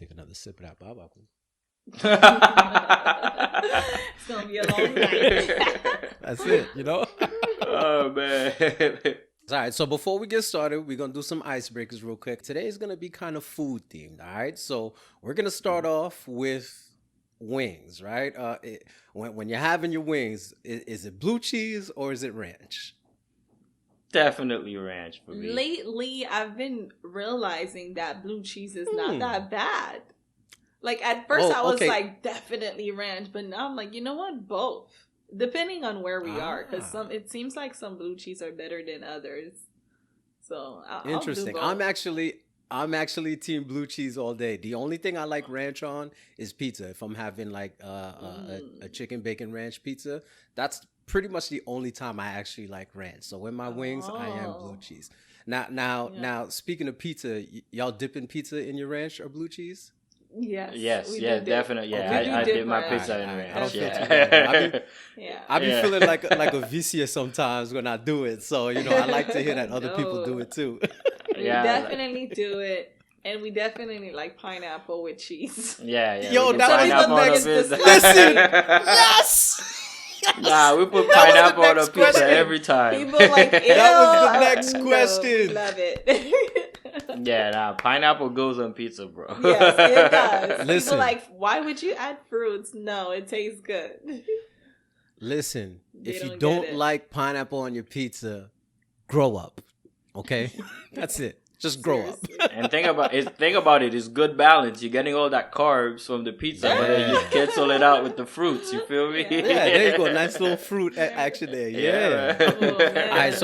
take another sip of that babaku. It's gonna be a long night. That's it, you know? Oh, man. All right, so before we get started, we're going to do some icebreakers real quick. Today is going to be kind of food themed, all right? So we're going to start off with wings, right? When you're having your wings, is it blue cheese or is it ranch? Definitely ranch for me. Lately, I've been realizing that blue cheese is not that bad. Like, at first I was like, definitely ranch, but now I'm like, you know what? Both. Depending on where we are, because it seems like some blue cheese are better than others. So Interesting. I'll do both. I'm actually team blue cheese all day. The only thing I like ranch on is pizza. If I'm having like a chicken bacon ranch pizza, that's pretty much the only time I actually like ranch. So with my wings, I am blue cheese. Now, speaking of pizza, y'all dipping pizza in your ranch or blue cheese? Yes, definitely. Yeah, I dip my pizza in ranch. I don't feel too bad. I be Yeah. feeling like a vicious sometimes when I do it. So, I like to hear that other people do it too. We definitely do it. And we definitely like pineapple with cheese. Yeah. Yo, that was the next. Listen, Yes. Nah, we put pineapple on a pizza every time. People like, ew. That was the next question. Love it. Yeah, pineapple goes on pizza, bro. Yes, it does. Listen. People like, why would you add fruits? No, it tastes good. Listen, They if you don't don't get it. like pineapple on your pizza, grow up. Okay? That's it. Just grow up. Seriously. And think about it. It's good balance. You're getting all that carbs from the pizza, but then you cancel it out with the fruits. You feel me? Yeah, there you go. Nice little fruit action there. Yeah. Oh, man. All right,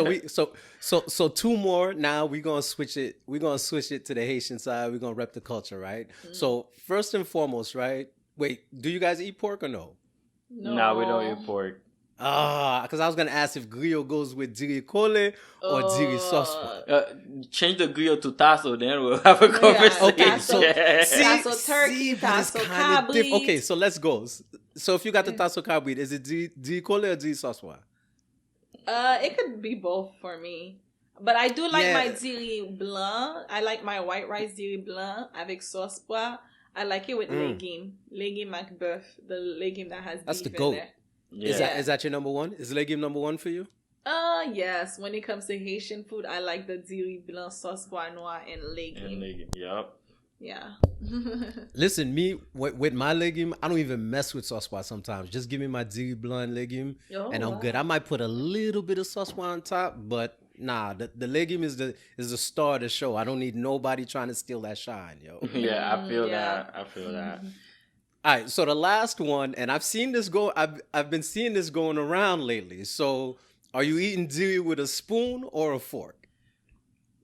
so two more. Now we're gonna switch it. We're gonna switch it to the Haitian side. We're gonna rep the culture, right? So first and foremost, right? Wait, do you guys eat pork or no? No, we don't eat pork. Because I was gonna ask if griot goes with diri cole or diri sauce. Change the grill to tasso, then we'll have a conversation. Okay, so Tasso turkey, but it's tasso kinda cabrit. Okay, so let's go. So if you got the tasso cabrit, is it diri cole or diri sauce? It could be both for me. But I do like my Yeah. diri blanc. I like my white rice diri blanc avec sauce pois. I like it with legume macbeuf, the legume that has That's beef the goat. in there. Yeah. Is that your number one? Is legume number one for you? Yes. When it comes to Haitian food, I like the diri blanc, sauce pois noir, and legume. Yup. Yeah. Listen, me with my legume, I don't even mess with sauce pois sometimes. Just give me my diri blanc legume, and I'm good. I might put a little bit of sauce pois on top, but nah, the legume is the star of the show. I don't need nobody trying to steal that shine, yo. Yeah, I feel Yeah. that. I feel that. All right, so the last one, and I've been seeing this going around lately. So, are you eating diri with a spoon or a fork?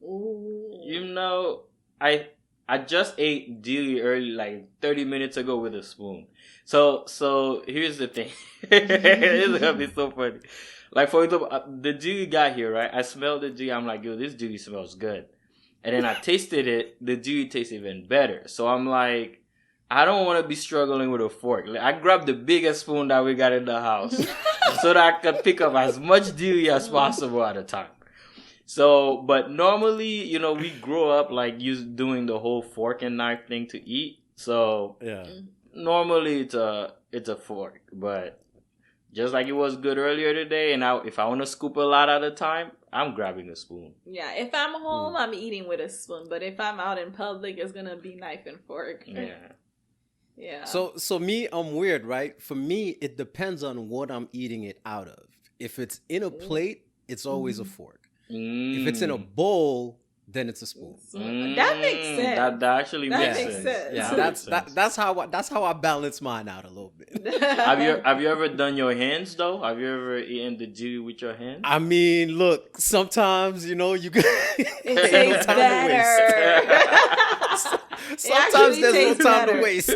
Ooh. You know, I just ate dili early, like 30 minutes ago, with a spoon. So here's the thing. It's gonna be so funny. Like, for example, the dili got here, right? I smelled the dili. I'm like, yo, this dili smells good. And then I tasted it. The dili tastes even better. So I'm like, I don't want to be struggling with a fork. Like, I grabbed the biggest spoon that we got in the house so that I could pick up as much dili as possible at a time. So, but normally, we grow up like doing the whole fork and knife thing to eat. So Yeah. normally it's a fork, but just like it was good earlier today, and if I want to scoop a lot at a time, I'm grabbing a spoon. Yeah, if I'm home, I'm eating with a spoon. But if I'm out in public, it's gonna be knife and fork. Yeah. Yeah. So me, I'm weird, right? For me, it depends on what I'm eating it out of. If it's in a plate, it's always a fork. If it's in a bowl, then it's a spoon. That makes sense. That actually That makes makes sense. sense. Yeah, that's how I balance mine out a little bit. Have you ever done your hands though? Have you ever eaten the dili with your hands? I mean, look, sometimes you can. It tastes better. Sometimes there's no tastes time better. to waste.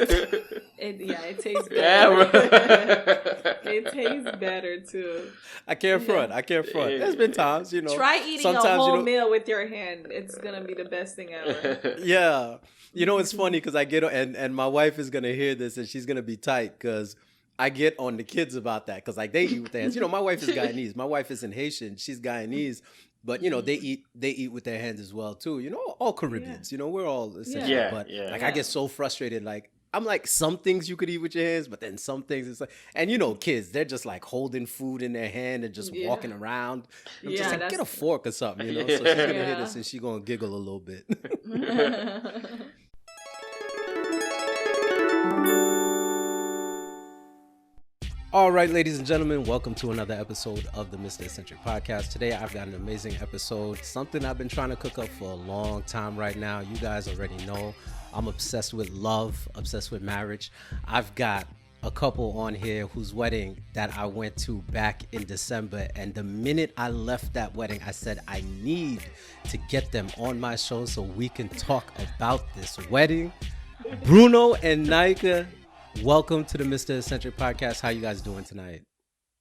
It tastes Yeah, better. bro. It tastes better too. I can't front. There's been times, Try eating a sometimes, whole meal with your hand. It's gonna be the best thing ever. Yeah. It's funny because I get and my wife is gonna hear this and she's gonna be tight because I get on the kids about that because like they eat with their hands. My wife is Guyanese. My wife isn't Haitian. She's Guyanese. But you know, they eat with their hands as well too. You know, all Caribbeans. You know, we're all essentially. Yeah, but yeah. like I get so frustrated. Like I'm like, some things you could eat with your hands, but then some things it's like, and you know, kids, they're just like holding food in their hand and just walking around. I'm just like, get a fork or something, you know. So she's gonna hit us and she's gonna giggle a little bit. All right, ladies and gentlemen, welcome to another episode of the Mr. Eccentric Podcast. Today, I've got an amazing episode, something I've been trying to cook up for a long time right now. You guys already know I'm obsessed with love, obsessed with marriage. I've got a couple on here whose wedding that I went to back in December. And the minute I left that wedding, I said, I need to get them on my show so we can talk about this wedding. Bruno and Naikha, welcome to the Mr. Eccentric Podcast. How you guys doing tonight?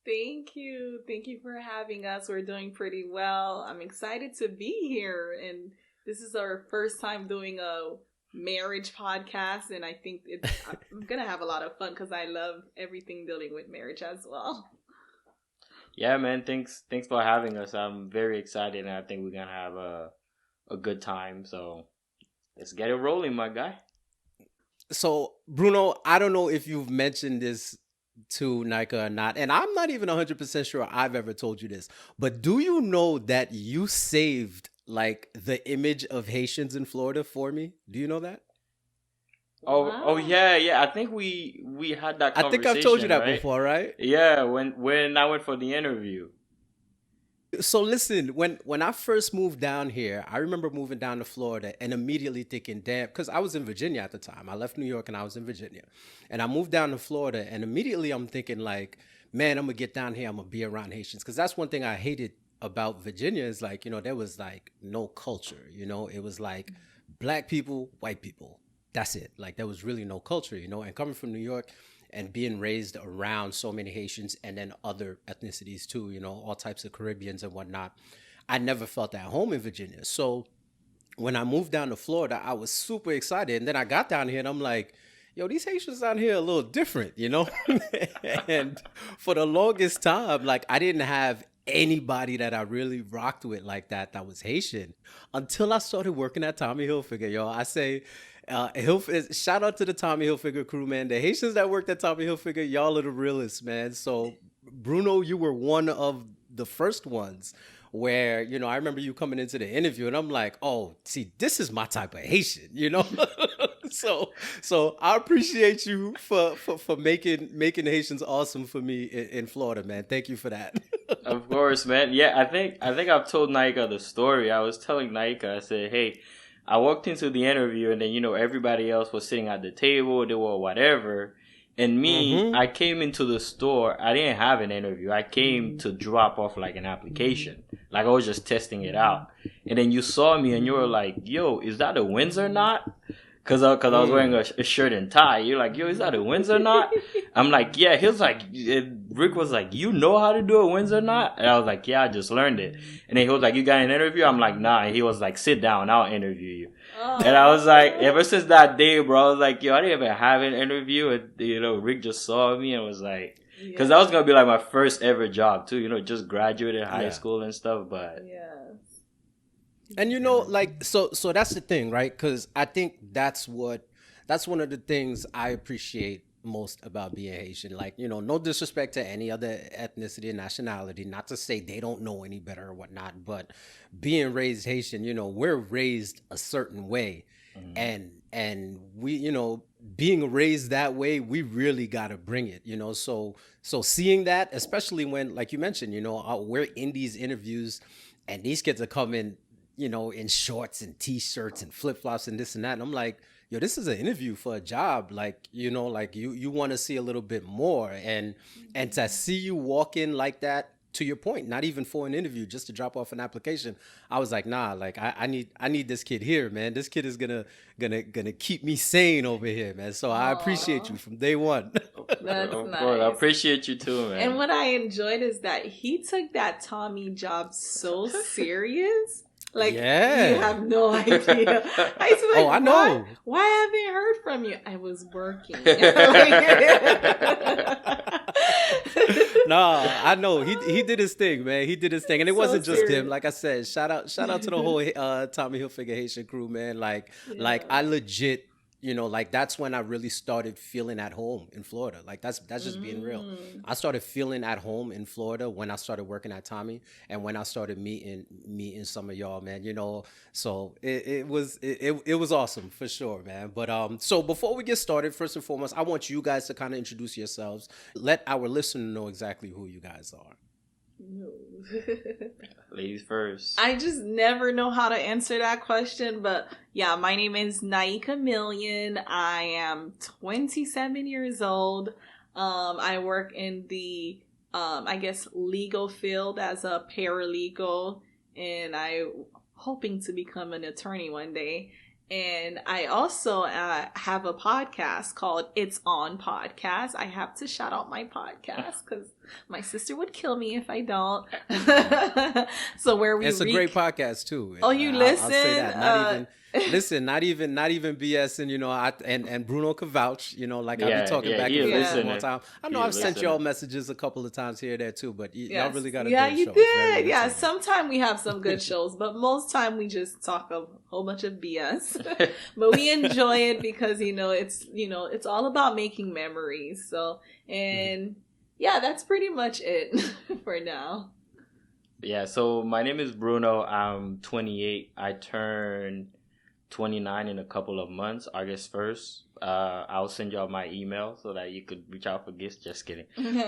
Thank you. Thank you for having us. We're doing pretty well. I'm excited to be here. And this is our first time doing a marriage podcast. And I think I'm going to have a lot of fun because I love everything dealing with marriage as well. Yeah, man. Thanks for having us. I'm very excited and I think we're going to have a good time. So let's get it rolling, my guy. So, Bruno, I don't know if you've mentioned this to Naikha or not, and I'm not even 100% sure I've ever told you this, but do you know that you saved like the image of Haitians in Florida for me? Do you know that? Oh yeah. I think we had that conversation. I think I've told you that before, right? Yeah, when I went for the interview. So listen, when I first moved down here, I remember moving down to Florida and immediately thinking, damn, because I was in Virginia at the time. I left New York and I was in Virginia. And I moved down to Florida and immediately I'm thinking like, man, I'm going to get down here. I'm going to be around Haitians. Because that's one thing I hated about Virginia is like, you know, there was like no culture, you know, it was like black people, white people. That's it. Like there was really no culture, you know, and coming from New York and being raised around so many Haitians and then other ethnicities too, you know, all types of Caribbeans and whatnot, I never felt at home in Virginia. So when I moved down to Florida, I was super excited. And then I got down here and I'm like, yo, these Haitians down here are a little different, you know? And for the longest time, like I didn't have anybody that I really rocked with like that was Haitian until I started working at Tommy Hilfiger, yo. I say, shout out to the Tommy Hilfiger crew, man. The Haitians that worked at Tommy Hilfiger, y'all are the realest, man. So, Bruno, you were one of the first ones where, you know, I remember you coming into the interview and I'm like, oh, see, this is my type of Haitian, you know? So I appreciate you for making Haitians awesome for me in Florida, man. Thank you for that. Of course, man. Yeah, I think I've told Naikha the story. I was telling Naikha, I said, hey, I walked into the interview and then, you know, everybody else was sitting at the table, they were whatever. And me, I came into the store. I didn't have an interview. I came to drop off like an application. Like I was just testing it out. And then you saw me and you were like, yo, is that a Windsor knot? Cause I was wearing a shirt and tie. You're like, yo, is that a Windsor knot? I'm like, yeah. He was like, Rick was like, you know how to do a Windsor knot? And I was like, yeah, I just learned it. And then he was like, you got an interview? I'm like, nah. And he was like, sit down, I'll interview you. Oh. And I was like, ever since that day, bro, I was like, yo, I didn't even have an interview. And, you know, Rick just saw me and was like, cause that was going to be like my first ever job too, you know, just graduated high school and stuff, but. Yeah. And you know, like, so that's the thing, right? Because I think that's one of the things I appreciate most about being Haitian. Like, you know, no disrespect to any other ethnicity and nationality, not to say they don't know any better or whatnot, but being raised Haitian, you know, we're raised a certain way. And we, you know, being raised that way, we really got to bring it, you know? So seeing that, especially when, like you mentioned, you know, we're in these interviews and these kids are coming, you know, in shorts and t-shirts and flip-flops and this and that. And I'm like, yo, this is an interview for a job. Like, you know, like you want to see a little bit more. And to see you walk in like that, to your point, not even for an interview, just to drop off an application, I was like, nah, like I need this kid here, man. This kid is gonna keep me sane over here, man. So I appreciate you from day one. That's of nice. course, I appreciate you too, man. And what I enjoyed is that he took that Tommy job so serious. Like, you have no idea. I was like, I know. Why haven't I heard from you? I was working. No, I know he did his thing, man. He did his thing, and it So wasn't just him. serious. Like I said, shout out to the whole Tommy Hilfiger Haitian crew, man. Like Yeah. I legit, like that's when I really started feeling at home in Florida. Like that's just being real. Mm. I started feeling at home in Florida when I started working at Tommy, and when I started meeting some of y'all, man. So it was awesome for sure, man. But so before we get started, first and foremost, I want you guys to kind of introduce yourselves. Let our listener know exactly who you guys are. No. Ladies first. I just never know how to answer that question, but yeah, my name is Naikha Milien. I am 27 years old. I work in the, I guess, legal field as a paralegal, and I hoping to become an attorney one day. And I also have a podcast called It's On Podcast. I have to shout out my podcast because my sister would kill me if I don't. So where we It's a great podcast too. Oh, you I'll say that. listen? Not even BSing. And Bruno can vouch. Like I'll Yeah, be talking yeah, back he and a forth listener. one time. I know He a I've sent listener. y'all messages a couple of times here and there too, but y'all really got a yeah, good you show. It's very did. Yeah, entertaining. sometimes we have some good shows, but most time we just talk a whole bunch of BS. But we enjoy it because it's all about making memories. So and yeah, that's pretty much it for now. Yeah, so my name is Bruno. I'm 28. I turn 29 in a couple of months, August 1st. I'll send y'all my email so that you could reach out for gifts. Just kidding.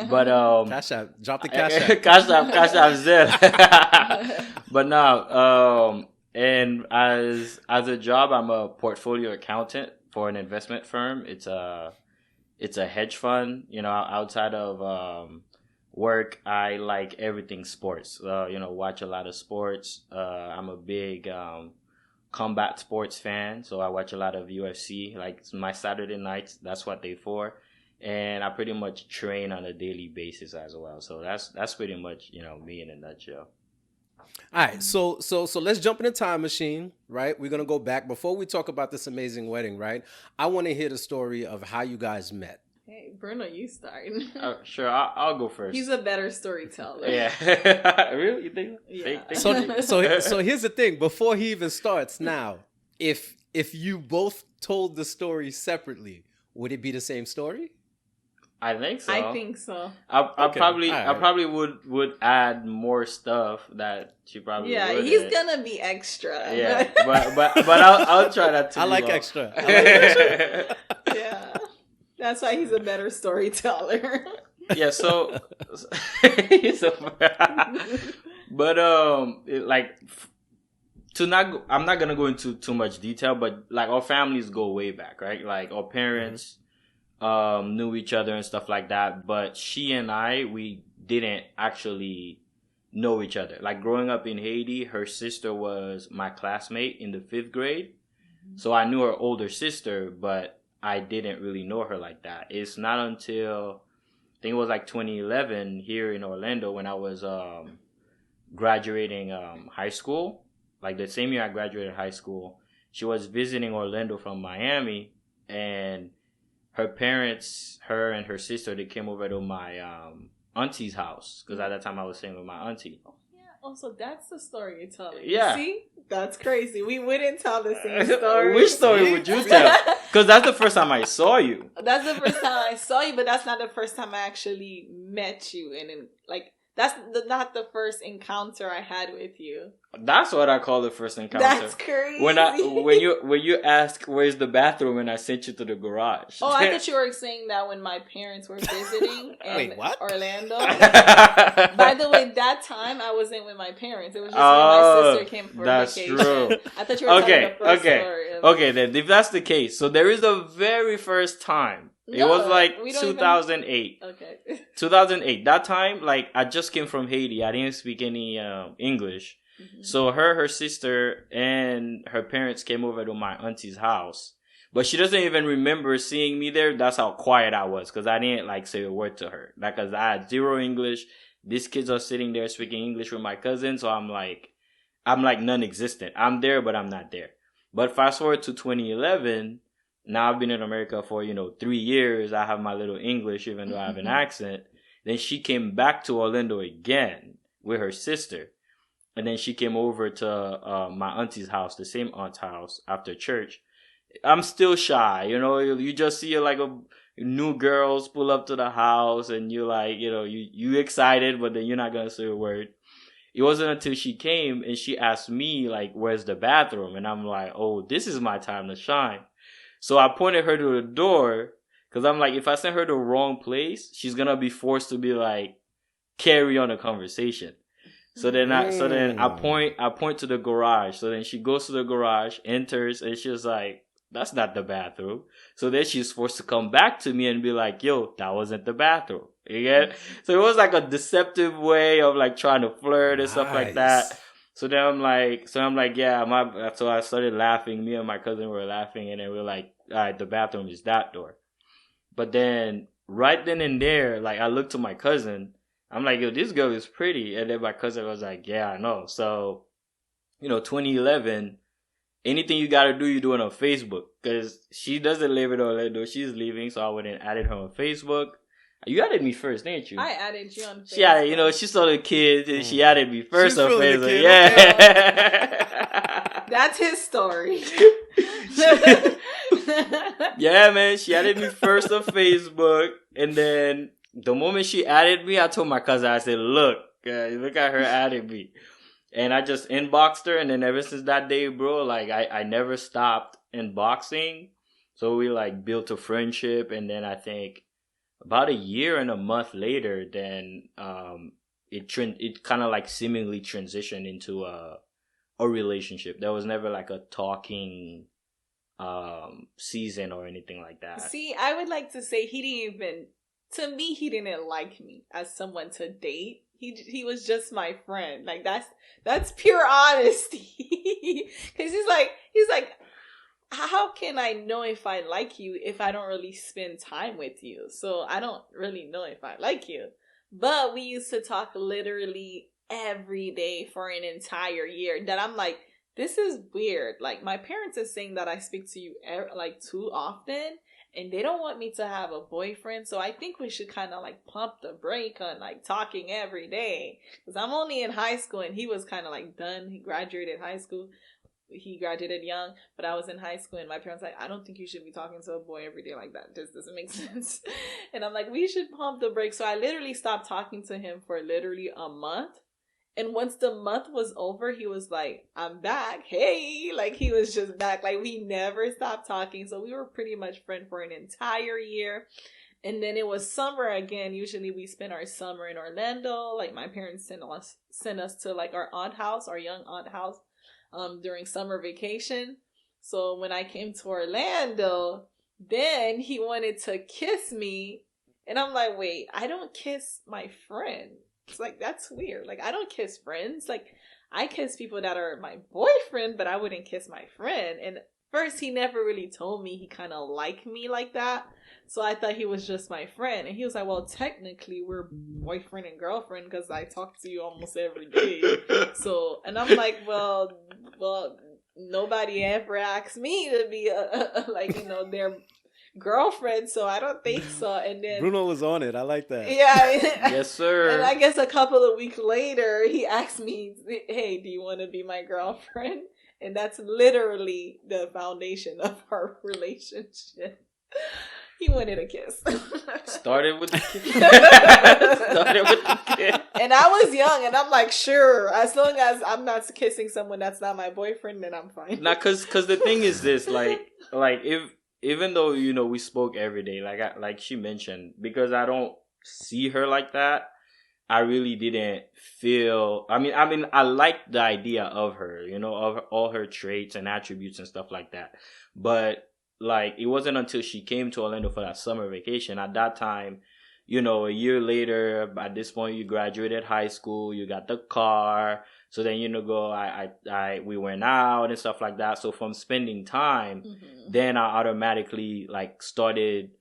But Cash App, drop the cash app. cash app Zelle. But now, and as a job, I'm a portfolio accountant for an investment firm. It's a hedge fund. Outside of work, I like everything sports. Watch a lot of sports. I'm a big combat sports fan, so I watch a lot of UFC. Like my Saturday nights, that's what they for. And I pretty much train on a daily basis as well. So that's pretty much me in a nutshell. All right, so let's jump in the time machine, right? We're gonna go back before we talk about this amazing wedding, right? I want to hear the story of how you guys met. Hey, Bruno, you start. Sure, I'll go first. He's a better storyteller. Yeah. Really? You think? Yeah. So here's the thing. Before he even starts, now, if you both told the story separately, would it be the same story? I think so. I think so. I Okay, probably all right. I probably would add more stuff that she probably Yeah, wouldn't. he's gonna be extra. Yeah, but I'll try that too. I like extra. I like extra. Yeah. That's why he's a better storyteller. Yeah, so but I'm not gonna go into too much detail, but like our families go way back, right? Like our parents knew each other and stuff like that, but she and we didn't actually know each other. Like growing up in Haiti, her sister was my classmate in the 5th grade. So I knew her older sister, but I didn't really know her like that. It's not until I think it was like 2011 here in Orlando when I was graduating high school. Like the same year I graduated high school, she was visiting Orlando from Miami, and her parents, her and her sister, they came over to my auntie's house because at that time I was staying with my auntie. Yeah. Also, that's the story you're telling. Yeah. See, that's crazy. We wouldn't tell the same story. Which story would you tell? Because that's the first time I saw you. That's the first time I saw you, but that's not the first time I actually met you, and that's not the first encounter I had with you. That's what I call the first encounter. That's crazy. When you ask where's the bathroom and I sent you to the garage. Oh, I thought you were saying that when my parents were visiting in Wait, what? Orlando. By the way, that time I wasn't with my parents. It was just when my sister came for vacation. True. I thought you were telling the first story. Okay, then if that's the case, so there is a very first time. It No, was like we don't 2008. Okay. 2008. That time, like I just came from Haiti. I didn't speak any English. Mm-hmm. So her sister, and her parents came over to my auntie's house. But she doesn't even remember seeing me there. That's how quiet I was, because I didn't like say a word to her. Like, cause I had zero English. These kids are sitting there speaking English with my cousin, so I'm like non-existent. I'm there, but I'm not there. But fast forward to 2011. Now I've been in America for 3 years. I have my little English, even though I have an accent. Then she came back to Orlando again with her sister. And then she came over to my auntie's house, the same aunt's house, after church. I'm still shy, you just see like a new girls pull up to the house and you're like, you excited, but then you're not going to say a word. It wasn't until she came and she asked me like, where's the bathroom? And I'm like, oh, this is my time to shine. So I pointed her to the door because I'm like, if I send her to the wrong place, she's going to be forced to be like, carry on a conversation. So then I point to the garage. So then she goes to the garage, enters, and she's like, that's not the bathroom. So then she's forced to come back to me and be like, yo, that wasn't the bathroom. You get? So it was like a deceptive way of like trying to flirt and stuff like that. So then I'm like, yeah, so I started laughing. Me and my cousin were laughing, and then we were like, all right, the bathroom is that door. But then right then and there, like I looked to my cousin. I'm like, yo, this girl is pretty. And then my cousin was like, yeah, I know. So, 2011, anything you got to do, you do it on Facebook. Because she doesn't live in Orlando. She's leaving. So I went and added her on Facebook. You added me first, didn't you? I added you on Facebook. She added, she saw the kid and she added me first She's on Facebook. Yeah. That's his story. Yeah, man. She added me first on Facebook. And then the moment she added me, I told my cousin, I said, look at her adding me. And I just inboxed her. And then ever since that day, bro, like I never stopped inboxing. So we like built a friendship. And then I think about a year and a month later, then it kind of like seemingly transitioned into a relationship. There was never like a talking season or anything like that. See, I would like to say he didn't like me as someone to date. He was just my friend. Like that's pure honesty. Cause he's like, how can I know if I like you if I don't really spend time with you? So I don't really know if I like you. But we used to talk literally every day for an entire year. That I'm like, this is weird. Like my parents are saying that I speak to you like too often. And they don't want me to have a boyfriend. So I think we should kind of like pump the brake on like talking every day. Because I'm only in high school and he was kind of like done. He graduated high school. He graduated young. But I was in high school and my parents were like, I don't think you should be talking to a boy every day like that. This doesn't make sense. And I'm like, we should pump the brakes. So I literally stopped talking to him for literally a month. And once the month was over, he was like, I'm back. Hey, like he was just back. Like we never stopped talking. So we were pretty much friends for an entire year. And then it was summer again. Usually we spend our summer in Orlando. Like my parents sent us to like our young aunt house, during summer vacation. So when I came to Orlando, then he wanted to kiss me. And I'm like, wait, I don't kiss my friend. It's like, that's weird. Like, I don't kiss friends. Like, I kiss people that are my boyfriend, but I wouldn't kiss my friend. And first, he never really told me he kind of liked me like that. So I thought he was just my friend. And he was like, well, technically, we're boyfriend and girlfriend because I talk to you almost every day. So, and I'm like, well, nobody ever asked me to be their girlfriend, so I don't think so. And then Bruno was on it. I like that. Yeah. Yes, sir. And I guess a couple of weeks later, he asked me, hey, do you want to be my girlfriend? And that's literally the foundation of our relationship. He wanted a kiss. Started with the kiss. And I was young, and I'm like, sure, as long as I'm not kissing someone that's not my boyfriend, then I'm fine. Now, cause the thing is this, like if even though we spoke every day, like she mentioned, because I don't see her like that, I really didn't feel. I mean, I liked the idea of her, of all her traits and attributes and stuff like that. But like, it wasn't until she came to Orlando for that summer vacation. At that time, a year later, at this point, you graduated high school, you got the car. So then, we went out and stuff like that. So from spending time, then I automatically like started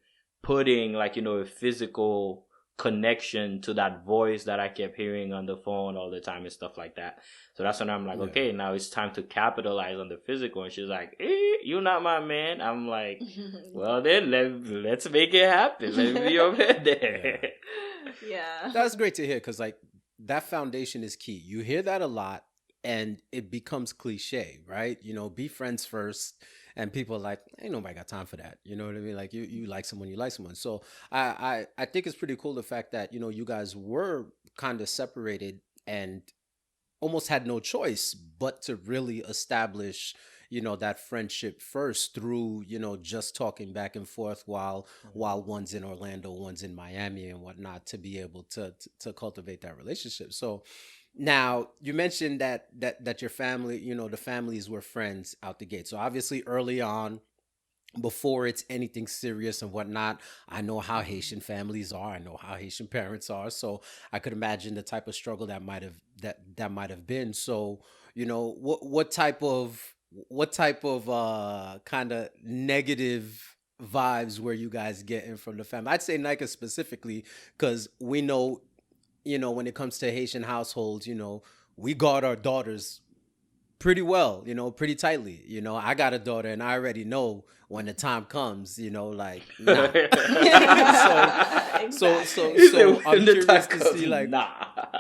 putting like, a physical connection to that voice that I kept hearing on the phone all the time and stuff like that. So that's when I'm like, okay, now it's time to capitalize on the physical. And she's like, you're not my man. I'm like, well then, let's make it happen. Let me be over there. Yeah. That's great to hear, because like that foundation is key. You hear that a lot and it becomes cliche, right? You know, be friends first. And people are like, ain't nobody got time for that. You know what I mean? Like you like someone, you like someone. So I think it's pretty cool the fact that, you know, you guys were kind of separated and almost had no choice but to really establish, you know, that friendship first through, you know, just talking back and forth while one's in Orlando, one's in Miami and whatnot, to be able to cultivate that relationship. So now you mentioned that your family, you know, the families were friends out the gate. So obviously early on, before it's anything serious and whatnot, I know how Haitian families are. I know how Haitian parents are. So I could imagine the type of struggle that might have been. So, you know, what type of kind of negative vibes were you guys getting from the family? I'd say Naikha specifically, because we know, you know, when it comes to Haitian households, you know, we guard our daughters pretty well, you know, pretty tightly. You know, I got a daughter and I already know when the time comes, you know, like, nah. so I'm curious to see, like,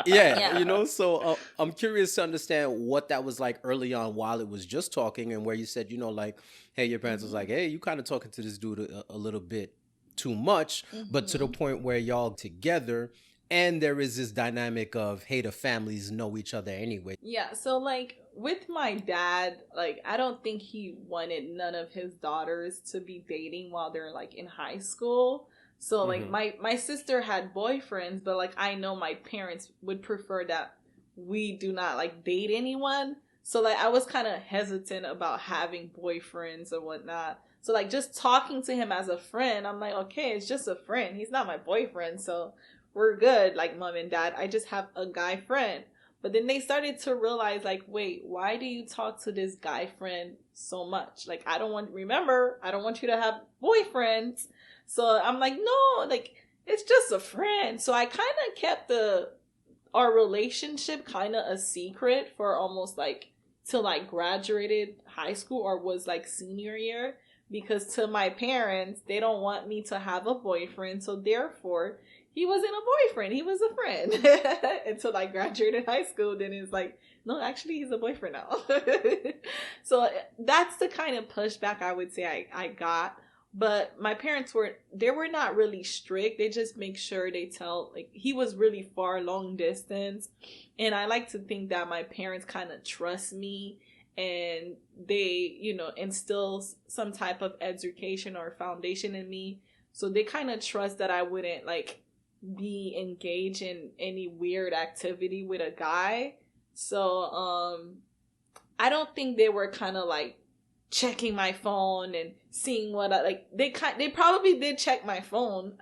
yeah, you know, so I'm curious to understand what that was like early on while it was just talking, and where you said, you know, like, hey, your parents was like, hey, you kind of talking to this dude a little bit too much, but to the point where y'all together. And there is this dynamic of, hey, the families know each other anyway. Yeah, so like with my dad, like I don't think he wanted none of his daughters to be dating while they're like in high school. So like my sister had boyfriends, but like I know my parents would prefer that we do not like date anyone. So like I was kind of hesitant about having boyfriends and whatnot. So like just talking to him as a friend, I'm like, okay, it's just a friend. He's not my boyfriend, so we're good, like mom and dad. I just have a guy friend. But then they started to realize, like, wait, why do you talk to this guy friend so much? Like, I don't want you to have boyfriends. So I'm like, no, like, it's just a friend. So I kind of kept our relationship kind of a secret for almost like till I graduated high school or was like senior year. Because to my parents, they don't want me to have a boyfriend. So therefore, he wasn't a boyfriend. He was a friend until I graduated high school. Then it's like, no, actually, he's a boyfriend now. So that's the kind of pushback I would say I got. But my parents were not really strict. They just make sure they tell, like, he was really far, long distance. And I like to think that my parents kind of trust me. And they, you know, instill some type of education or foundation in me. So they kind of trust that I wouldn't, like, be engaged in any weird activity with a guy. So I don't think they were kind of like checking my phone and seeing what I like. They probably did check my phone,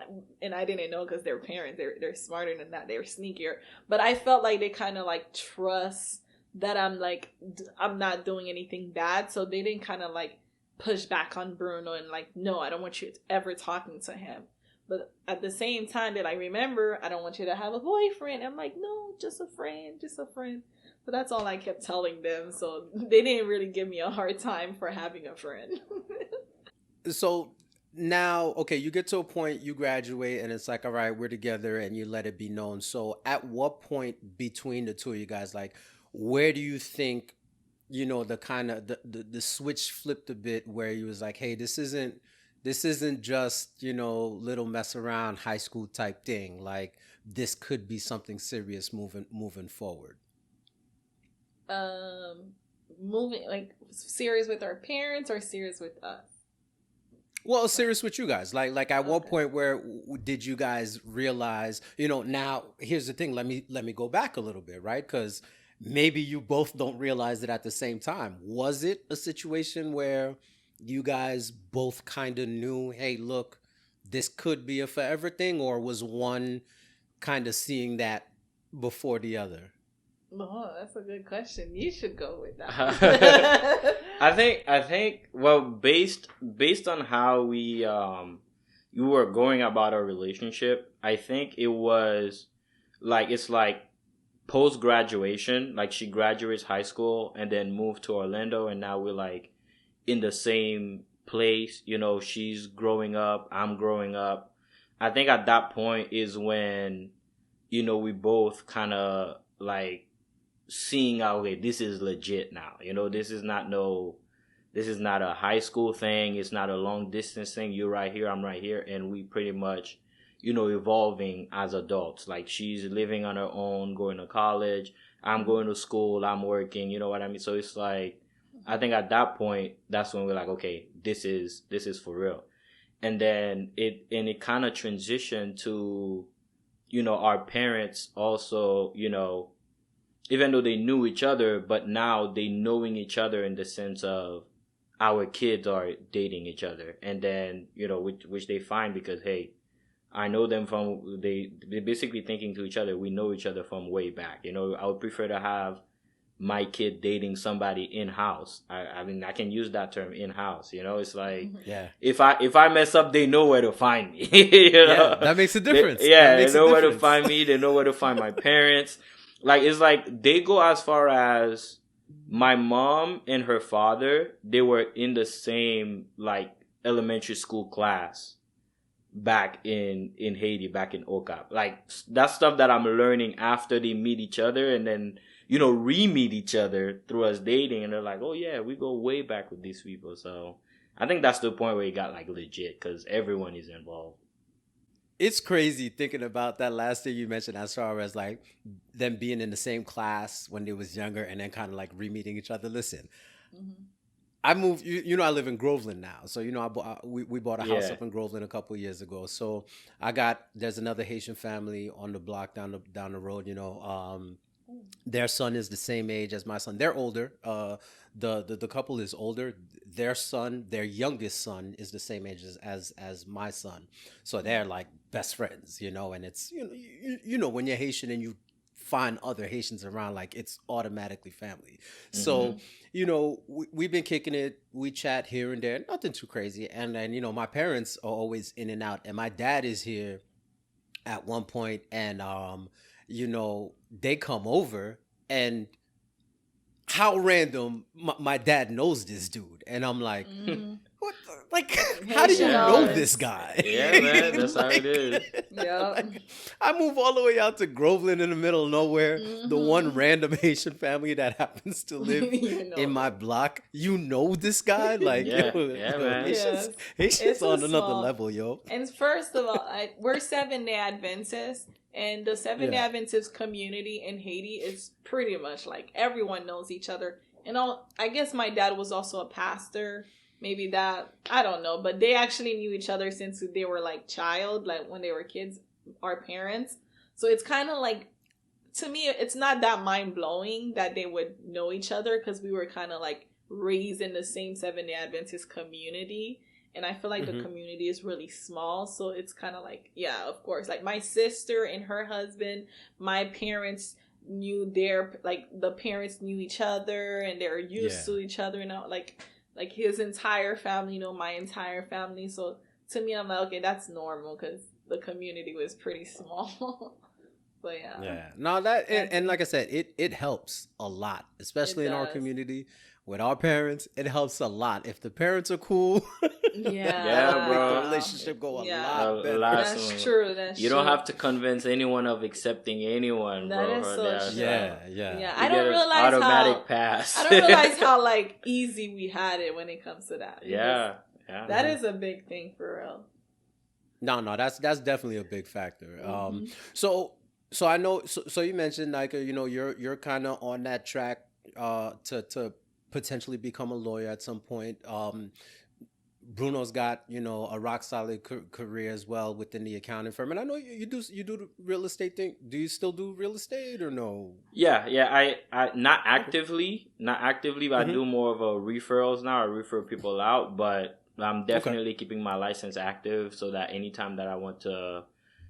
and I didn't know because they're parents. They're smarter than that. They're sneakier. But I felt like they kind of like trust that I'm not doing anything bad. So they didn't kind of like push back on Bruno and like, no, I don't want you ever talking to him. But at the same time, that I remember, I don't want you to have a boyfriend. I'm like, no, just a friend, just a friend. But that's all I kept telling them. So they didn't really give me a hard time for having a friend. So now, okay, you get to a point, you graduate, and it's like, all right, we're together, and you let it be known. So at what point between the two of you guys, like, where do you think, you know, the kind of the switch flipped a bit, where you was like, hey, this isn't just, you know, little mess around high school type thing. Like, this could be something serious moving forward. Moving, like, serious with our parents or serious with us? Well, serious with you guys. Like at what point where did you guys realize, you know, now here's the thing, let me go back a little bit, right? Because maybe you both don't realize it at the same time. Was it a situation where you guys both kind of knew, hey, look, this could be a forever thing, or was one kind of seeing that before the other? Oh, that's a good question. You should go with that. I think well, based on how we you were going about our relationship, I think it was like, it's like post graduation, like she graduates high school and then moved to Orlando, and now we're like in the same place. You know, she's growing up, I'm growing up. I think at that point is when, you know, we both kind of like seeing out, okay, this is legit now. You know, this is not a high school thing. It's not a long distance thing. You're right here, I'm right here. And we pretty much, you know, evolving as adults. Like, she's living on her own, going to college. I'm going to school. I'm working. You know what I mean? So it's like, I think at that point, that's when we're like, okay, this is for real. And then it kind of transitioned to, you know, our parents also, you know, even though they knew each other, but now they knowing each other in the sense of our kids are dating each other. And then, you know, which they find because, hey, I know them from, they're basically thinking to each other, we know each other from way back. You know, I would prefer to have my kid dating somebody in-house. I mean, I can use that term, in-house. You know, it's like, yeah, if I mess up, they know where to find me. You know? Yeah, that makes a difference. They know where to find me. They know where to find my parents. Like, it's like they go as far as my mom and her father, they were in the same like elementary school class back in Haiti, back in Okap. Like, that's stuff that I'm learning after they meet each other and then, you know, re-meet each other through us dating. And they're like, oh yeah, we go way back with these people. So I think that's the point where it got like legit because everyone is involved. It's crazy thinking about that last thing you mentioned as far as like them being in the same class when they was younger and then kind of like re-meeting each other. Listen, I moved, you know, I live in Groveland now. So, you know, we bought a house up in Groveland a couple of years ago. So there's another Haitian family on the block down the road, you know, their son is the same age as my son. They're older. The couple is older. Their youngest son is the same age as my son. So they're like best friends, you know, and it's, you know, when you're Haitian and you find other Haitians around, like it's automatically family. So, you know, we've been kicking it. We chat here and there, nothing too crazy. And then, you know, my parents are always in and out, and my dad is here at one point, and you know, they come over, and how random my dad knows this dude, and I'm like, what? Like, how do you know this guy? Yeah, man, that's how it is. Yeah, like, I move all the way out to Groveland in the middle of nowhere. The one random Haitian family that happens to live in my block. You know this guy? Like, man. Haitians on another level, yo. And first of all, we're 7-day Adventists. And the 7-day Adventist community in Haiti is pretty much like everyone knows each other. And I guess my dad was also a pastor. Maybe that, I don't know. But they actually knew each other since they were like like when they were kids, our parents. So it's kind of like, to me, it's not that mind-blowing that they would know each other because we were kind of like raised in the same 7-day Adventist community. And I feel like the community is really small. So it's kind of like, yeah, of course. Like my sister and her husband, my parents knew the parents knew each other and they're used to each other. You know, like his entire family, you know, my entire family. So to me, I'm like, okay, that's normal because the community was pretty small. But yeah. Yeah. No, that, and like I said, it helps a lot, especially in our community. With our parents, it helps a lot. If the parents are cool, bro, the relationship go a lot better. That's true. You don't have to convince anyone of accepting anyone, that bro. Is so true. Yeah. I don't realize automatic pass. I don't realize how like easy we had it when it comes to that. Yeah. That is a big thing for real. No, that's definitely a big factor. So I know. So you mentioned, Naikha, you know, you're kind of on that track to potentially become a lawyer at some point. Bruno's got, you know, a rock solid career as well within the accounting firm, and I know you do the real estate thing. Do you still do real estate or no? Yeah. I not actively, but I do more of a referrals now. I refer people out, but I'm definitely keeping my license active so that anytime that I want to,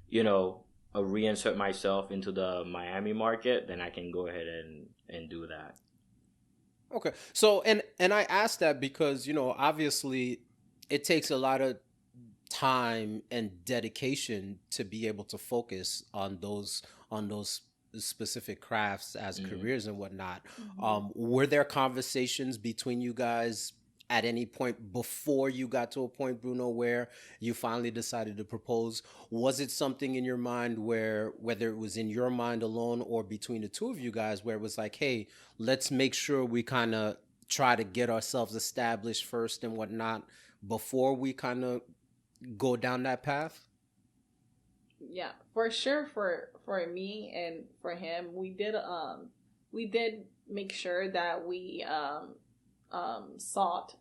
you know, reinsert myself into the Miami market, then I can go ahead and do that. Okay. So, and I asked that because, you know, obviously it takes a lot of time and dedication to be able to focus on those specific crafts as Mm-hmm. careers and whatnot. Mm-hmm. Were there conversations between you guys at any point before you got to a point, Bruno, where you finally decided to propose? Was it something in your mind where, whether it was in your mind alone or between the two of you guys, where it was like, hey, let's make sure we kind of try to get ourselves established first and whatnot before we kind of go down that path? Yeah, for sure. For me and for him, we did make sure that we sought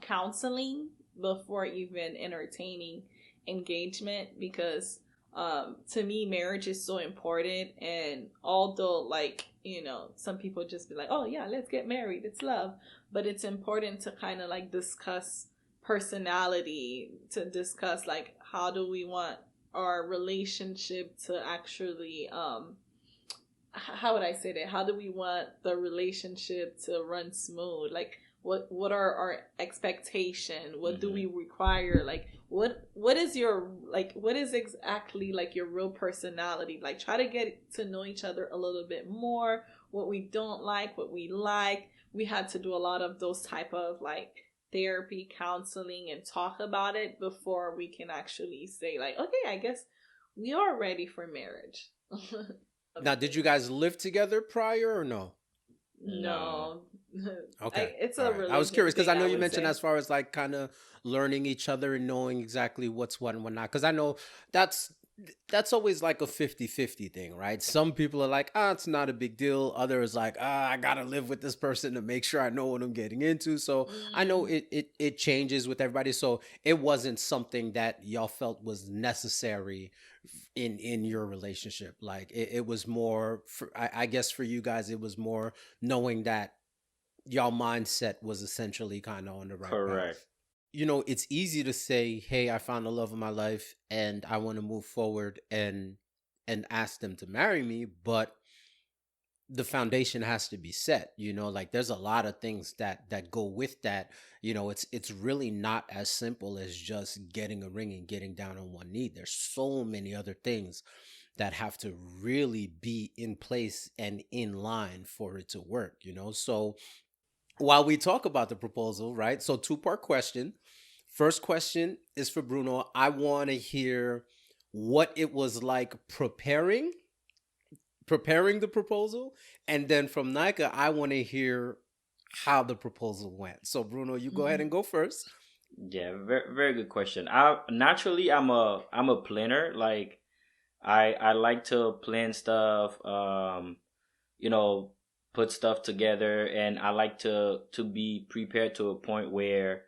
counseling before even entertaining engagement, because to me marriage is so important. And although, like, some people just be like, oh yeah, let's get married, it's love, but it's important to kind of like discuss personality, to discuss like how do we want our relationship to actually how would I say that? How do we want the relationship to run smooth? Like, what are our expectation? What do Mm-hmm. we require? Like, what is your, like, what is exactly like your real personality? Like, try to get to know each other a little bit more. What we don't like, what we like. We had to do a lot of those type of like therapy, counseling, and talk about it before we can actually say like, okay, I guess we are ready for marriage. Now, did you guys live together prior or no? No. No. Okay. It's All a right. I was religion curious because thing, I I know you would mentioned say. as far as like kind of learning each other and knowing exactly what's what and whatnot. Because I know that's that's always like a 50-50 thing, right? Some people are like, ah, it's not a big deal. Others like, ah, I gotta live with this person to make sure I know what I'm getting into. So I know Mm, it changes with everybody. So it wasn't something that y'all felt was necessary in your relationship. Like it was more for, I guess for you guys it was more knowing that y'all mindset was essentially kind of on the right Correct. path. It's easy to say, hey, I found the love of my life and I want to move forward and ask them to marry me, but the foundation has to be set. Like there's a lot of things that go with that. It's really not as simple as just getting a ring and getting down on one knee. There's so many other things that have to really be in place and in line for it to work. So while we talk about the proposal, right? So two-part question. First question is for Bruno. I want to hear what it was like preparing the proposal, and then from Naikha, I want to hear how the proposal went. So Bruno, you go ahead and go first. Yeah, very very good question. I naturally I'm a planner. Like I like to plan stuff. You know, put stuff together, and I like to be prepared to a point where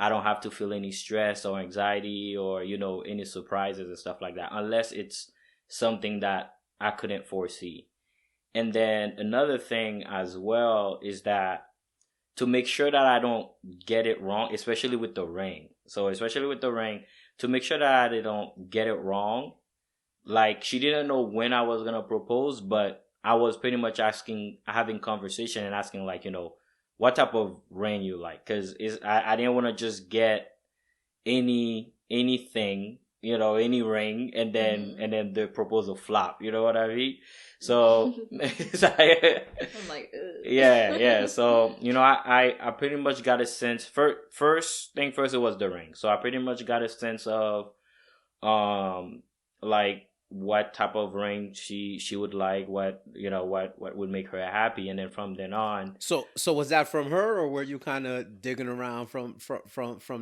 I don't have to feel any stress or anxiety or any surprises and stuff like that, unless it's something that I couldn't foresee. And then another thing as well is that to make sure that I don't get it wrong, especially with the ring. So especially with the ring, to make sure that I don't get it wrong. Like she didn't know when I was gonna propose, but I was pretty much having conversation and asking like, what type of ring you like, because I didn't want to just get anything, any ring, and then mhm. and then the proposal flop. You know what I mean? So, so I'm like, ugh. yeah, yeah. So I pretty much got a sense. First thing first, it was the ring. So I pretty much got a sense of like what type of ring she would like, what would make her happy, and then from then on. So was that from her, or were you kind of digging around from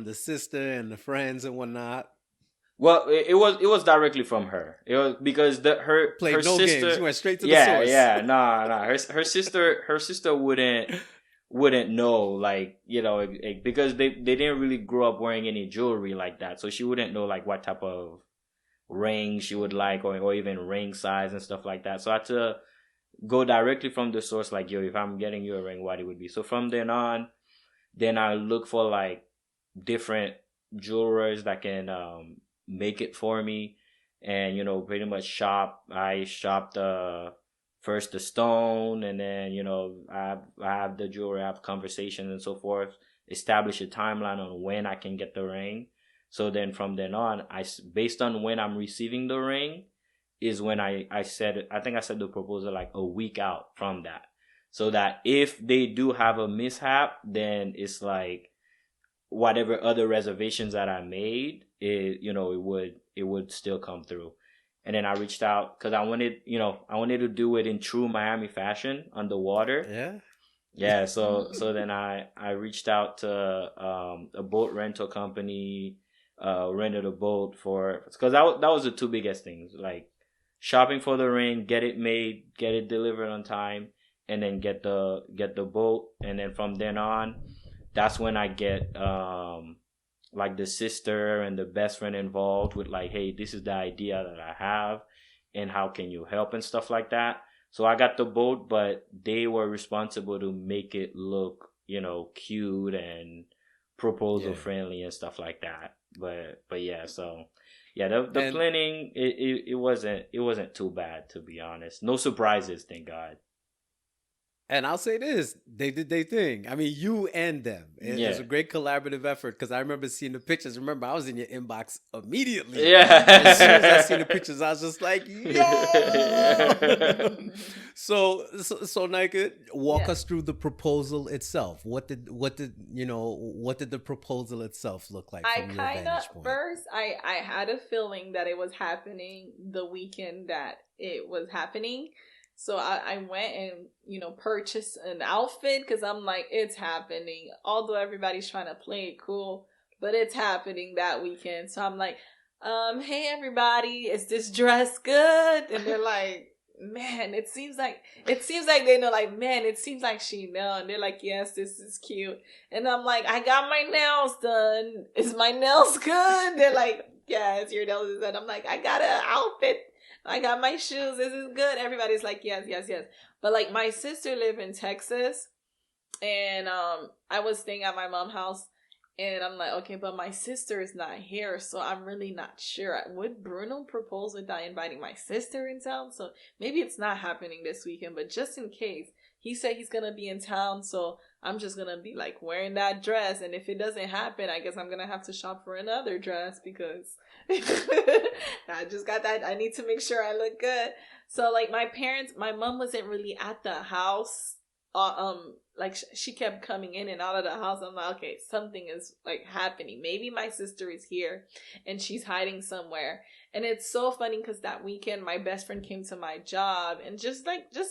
the sister and the friends and whatnot? Well, it was directly from her. It was because her Played no games. sister. You went straight to the Yeah, source. yeah, no, no. Her sister wouldn't know, like, because they didn't really grow up wearing any jewelry like that, so she wouldn't know like what type of ring she would like, or even ring size and stuff like that. So I had to go directly from the source, like, yo, if I'm getting you a ring, what it would be. So from then on, then I look for like different jewelers that can make it for me, and pretty much I shopped first the stone, and then I have the jewelry, I have conversations and so forth, establish a timeline on when I can get the ring. So then from then on, based on when I'm receiving the ring, is when I said, I think I said the proposal like a week out from that. So that if they do have a mishap, then it's like whatever other reservations that I made, it would still come through. And then I reached out because I wanted to do it in true Miami fashion on the water. Yeah. Yeah. So then I reached out to a boat rental company, rented a boat because that was the two biggest things, like shopping for the ring, get it made, get it delivered on time, and then get the boat. And then from then on, that's when I get like the sister and the best friend involved with like, hey, this is the idea that I have and how can you help and stuff like that. So I got the boat, but they were responsible to make it look, cute and proposal friendly and stuff like that. But yeah, so yeah, the planning, it wasn't too bad, to be honest. No surprises, thank God. And I'll say this, they did their thing. I mean, you and them. It was a great collaborative effort because I remember seeing the pictures. Remember, I was in your inbox immediately. Yeah. As soon as I seen the pictures, I was just like, yo! So Naikha, walk us through the proposal itself. What did the proposal itself look like from your vantage point? First, I had a feeling that it was happening the weekend that it was happening. So I went and, purchased an outfit because I'm like, it's happening. Although everybody's trying to play it cool, but it's happening that weekend. So I'm like, hey, everybody, is this dress good? And they're like, man, it seems like they know, like, man, it seems like she know. And they're like, yes, this is cute. And I'm like, I got my nails done. Is my nails good? They're like, yes, your nails is done. I'm like, I got an outfit. I got my shoes. This is good. Everybody's like, yes, yes, yes. But like my sister lived in Texas and I was staying at my mom's house and I'm like, okay, but my sister is not here. So I'm really not sure. Would Bruno propose without inviting my sister in town? So maybe it's not happening this weekend, but just in case, he said he's going to be in town. So I'm just going to be like wearing that dress. And if it doesn't happen, I guess I'm going to have to shop for another dress because I just got that. I need to make sure I look good. So like my mom wasn't really at the house. Like she kept coming in and out of the house. I'm like, okay, something is like happening. Maybe my sister is here and she's hiding somewhere. And it's so funny because that weekend my best friend came to my job and just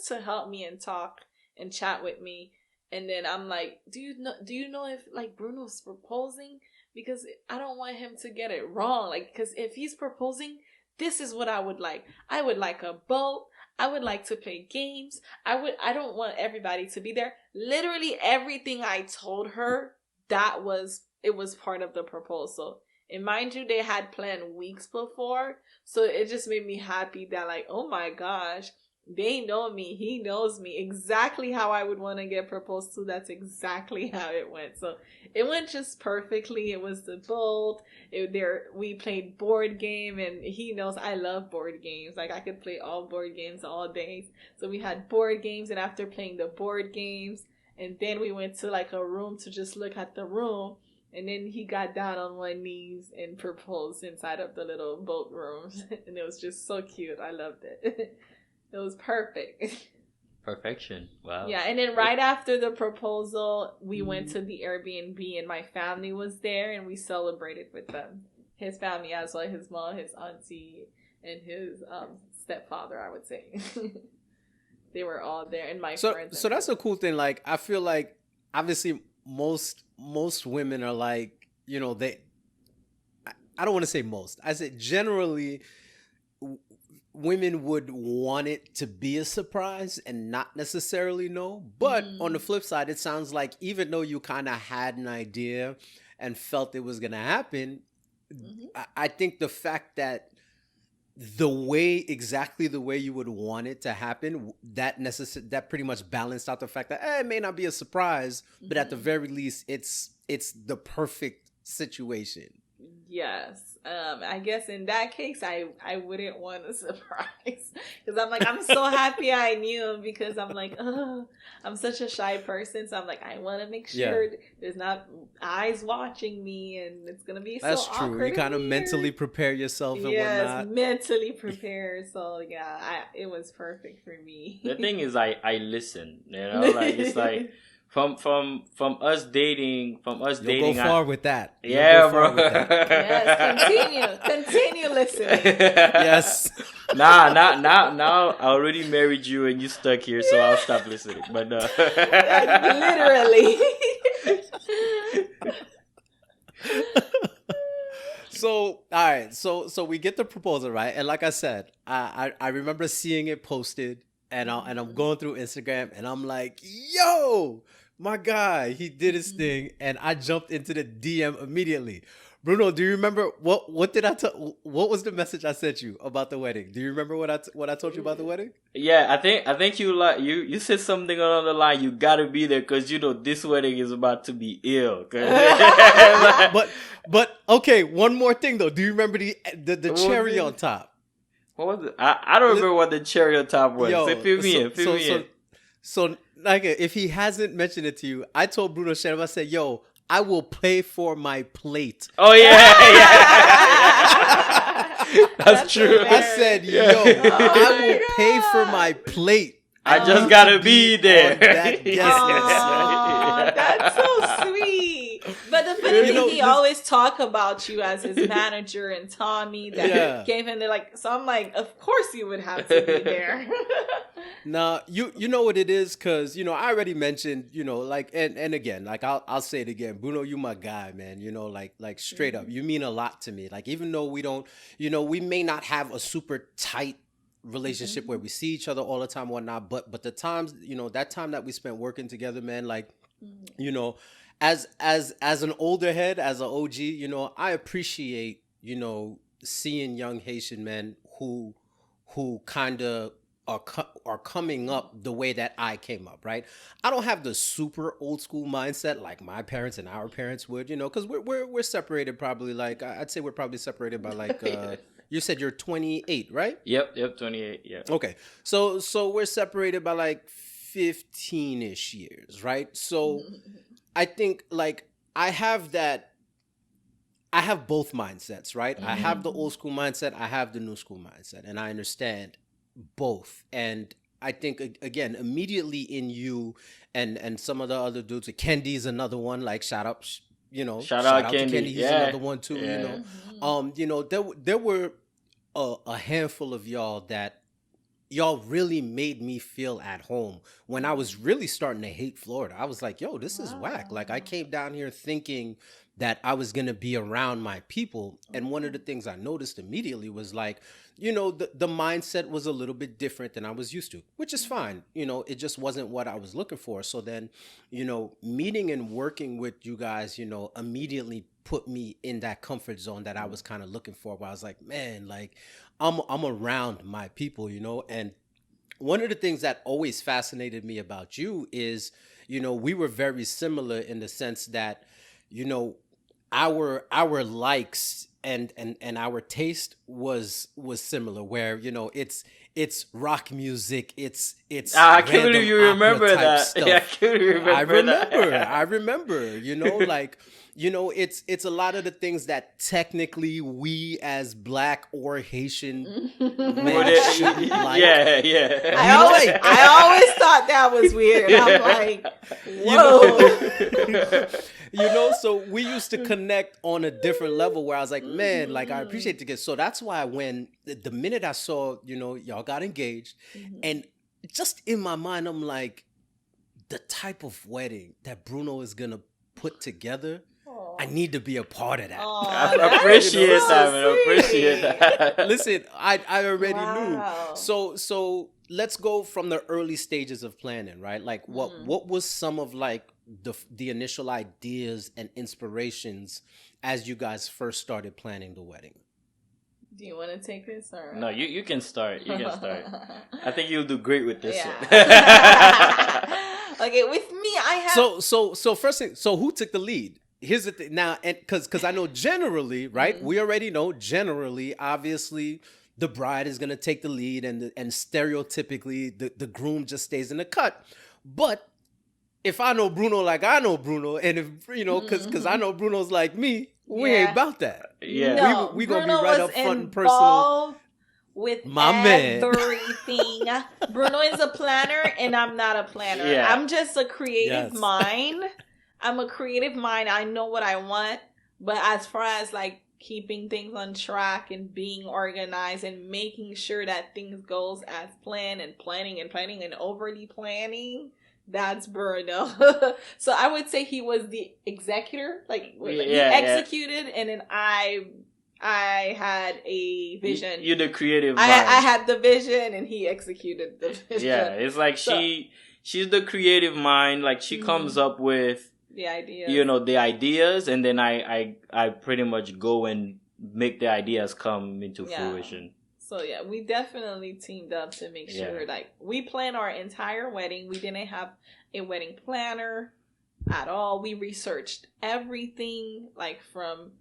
to help me and talk and chat with me. And then I'm like, do you know if like Bruno's proposing? Because I don't want him to get it wrong. Like, because if he's proposing, this is what I would like. I would like a boat. I would like to play games. I don't want everybody to be there. Literally everything I told her, it was part of the proposal. And mind you, they had planned weeks before. So it just made me happy that like, oh my gosh, they know me. He knows me exactly how I would want to get proposed to. That's exactly how it went. So it went just perfectly. It was the boat. We played board game, and he knows I love board games. Like I could play all board games all day. So we had board games, and after playing the board games, and then we went to like a room to just look at the room. And then he got down on one knees and proposed inside of the little boat rooms. And it was just so cute. I loved it. It was perfect. Perfection. Wow. Yeah, and then right after the proposal, we went to the Airbnb and my family was there and we celebrated with them. His family as well, his mom, his auntie, and his stepfather, I would say. They were all there and my friends. So that's a cool thing. Like, I feel like, obviously, most women are like, I don't want to say most. I said generally women would want it to be a surprise and not necessarily know. But on the flip side, it sounds like even though you kind of had an idea and felt it was going to happen, I think the fact that exactly the way you would want it to happen, that pretty much balanced out the fact that it may not be a surprise, but at the very least, it's the perfect situation. Yes. I guess in that case, I wouldn't want a surprise because I'm like, I'm so happy I knew because I'm like, oh, I'm such a shy person. So I'm like, I want to make sure there's not eyes watching me and it's going to be That's so true. awkward. You kind of mentally prepare yourself and whatnot. Mentally prepare. So yeah, it was perfect for me. The thing is, I listen, you know, like it's like from us dating, You'll go far with that. Yeah, bro. Yes, continue listening. Yes. Now I already married you and you stuck here, so I'll stop listening. But literally. So all right, so we get the proposal, right? And like I said, I remember seeing it posted, and I'm going through Instagram, and I'm like, yo, my guy, he did his thing, and I jumped into the DM immediately. Bruno, do you remember what was the message I sent you about the wedding? Do you remember what I told you about the wedding? Yeah, I think you said something along the line. You gotta be there because you know this wedding is about to be ill. but okay, one more thing though. Do you remember the cherry on top? What was it? I don't remember what the cherry on top was. Yo, Fill me in. So Naikha, if he hasn't mentioned it to you, I told Bruno Shannon, I said, yo, I will pay for my plate. Oh yeah. That's true. I said, yo, I will pay for my plate. I just gotta be there. That's so sweet. But the funny thing, he always talk about you as his manager and Tommy that gave him the so I'm like, of course you would have to be there. Nah, you know what it is, cause I already mentioned, and again, like I'll say it again, Bruno, you my guy, man. Like straight up, you mean a lot to me. Like even though we don't, we may not have a super tight relationship where we see each other all the time and whatnot, but the times, that time that we spent working together, man, like, as an older head, as an OG, I appreciate, seeing young Haitian men who kind of are coming up the way that I came up, right? I don't have the super old school mindset like my parents and our parents would, because we're separated probably I'd say we're probably separated by you said you're 28, right? Yep, 28, yeah. Okay. So we're separated by 15-ish years, right? So I think I have both mindsets, right? I have the old school mindset, I have the new school mindset, and I understand both. And I think again, immediately in you and some of the other dudes, Kendi's another one, shout out to Kendi. He's another one too, there were a handful of y'all that y'all really made me feel at home when I was really starting to hate Florida. I was like, yo, this is whack. I came down here thinking that I was going to be around my people. And one of the things I noticed immediately was the mindset was a little bit different than I was used to, which is fine. It just wasn't what I was looking for. So then, meeting and working with you guys, immediately put me in that comfort zone that I was kind of looking for, where I was like, man, I'm around my people, and one of the things that always fascinated me about you is, we were very similar in the sense that, our likes and our taste was similar, where it's rock music, it's I can't believe you remember that. Stuff. Yeah, I can't remember that. I remember, it's a lot of the things that technically we as Black or Haitian men shouldn't like. Yeah. I always thought that was weird. I'm like, whoa. So we used to connect on a different level where I was like, man, I appreciate the gift. So that's why when the minute I saw, y'all got engaged, and just in my mind, I'm like, the type of wedding that Bruno is going to put together, I need to be a part of that. I appreciate that, man. I appreciate that. Listen, I already knew. So let's go from the early stages of planning, right? What was some of the initial ideas and inspirations as you guys first started planning the wedding? Do you want to take this or no? You can start. I think you'll do great with this one. Okay, with me, I have. So first thing. So who took the lead? here's the thing now, and because I know generally, right? We already know generally, obviously, the bride is gonna take the lead, and stereotypically, the groom just stays in the cut. But if I know Bruno like I know Bruno, and if because I know Bruno's like me, we ain't about that. Yeah, no, we gonna Bruno be right was up front and personal. With My everything. Bruno is a planner and I'm not a planner. Yeah. I'm just a creative mind. I'm a creative mind. I know what I want. But as far as like keeping things on track and being organized and making sure that things goes as planned and planning and overly planning, that's Bruno. So I would say he was the executor. Like he executed and then I had a vision. You're the creative mind. I had the vision and he executed the vision. Yeah, it's like she's the creative mind. Like she comes up with the ideas. The ideas, and then I pretty much go and make the ideas come into fruition. So yeah, we definitely teamed up to make sure like we planned our entire wedding. We didn't have a wedding planner at all. We researched everything, like from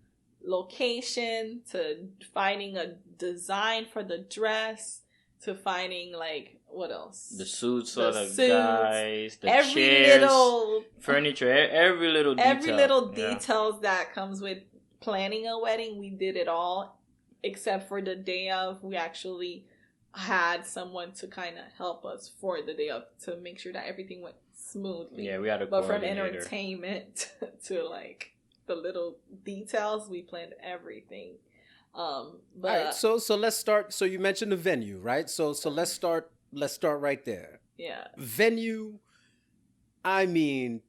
location to finding a design for the dress to finding like what else, the suits for the guys, the every chairs, little furniture, every little details that comes with planning a wedding. We did it all except for the day of. We actually had someone to kind of help us for the day of to make sure that everything went smoothly. Yeah, we had a but from entertainment to like the little details, we planned everything. But all right, so let's start. So you mentioned the venue, right? So let's start right there. Yeah. Venue, I mean,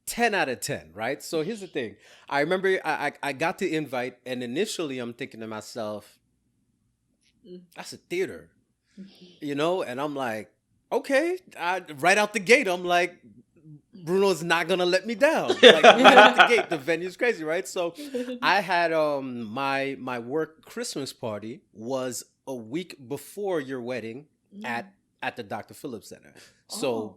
10 out of 10, right? So here's the thing. I remember I got the invite, and initially I'm thinking to myself, that's a theater, and I'm like, okay. Right out the gate, I'm like, Bruno's not gonna let me down. Like right out the gate, the venue's crazy, right? So I had my work Christmas party was a week before your wedding at the Dr. Phillips Center. So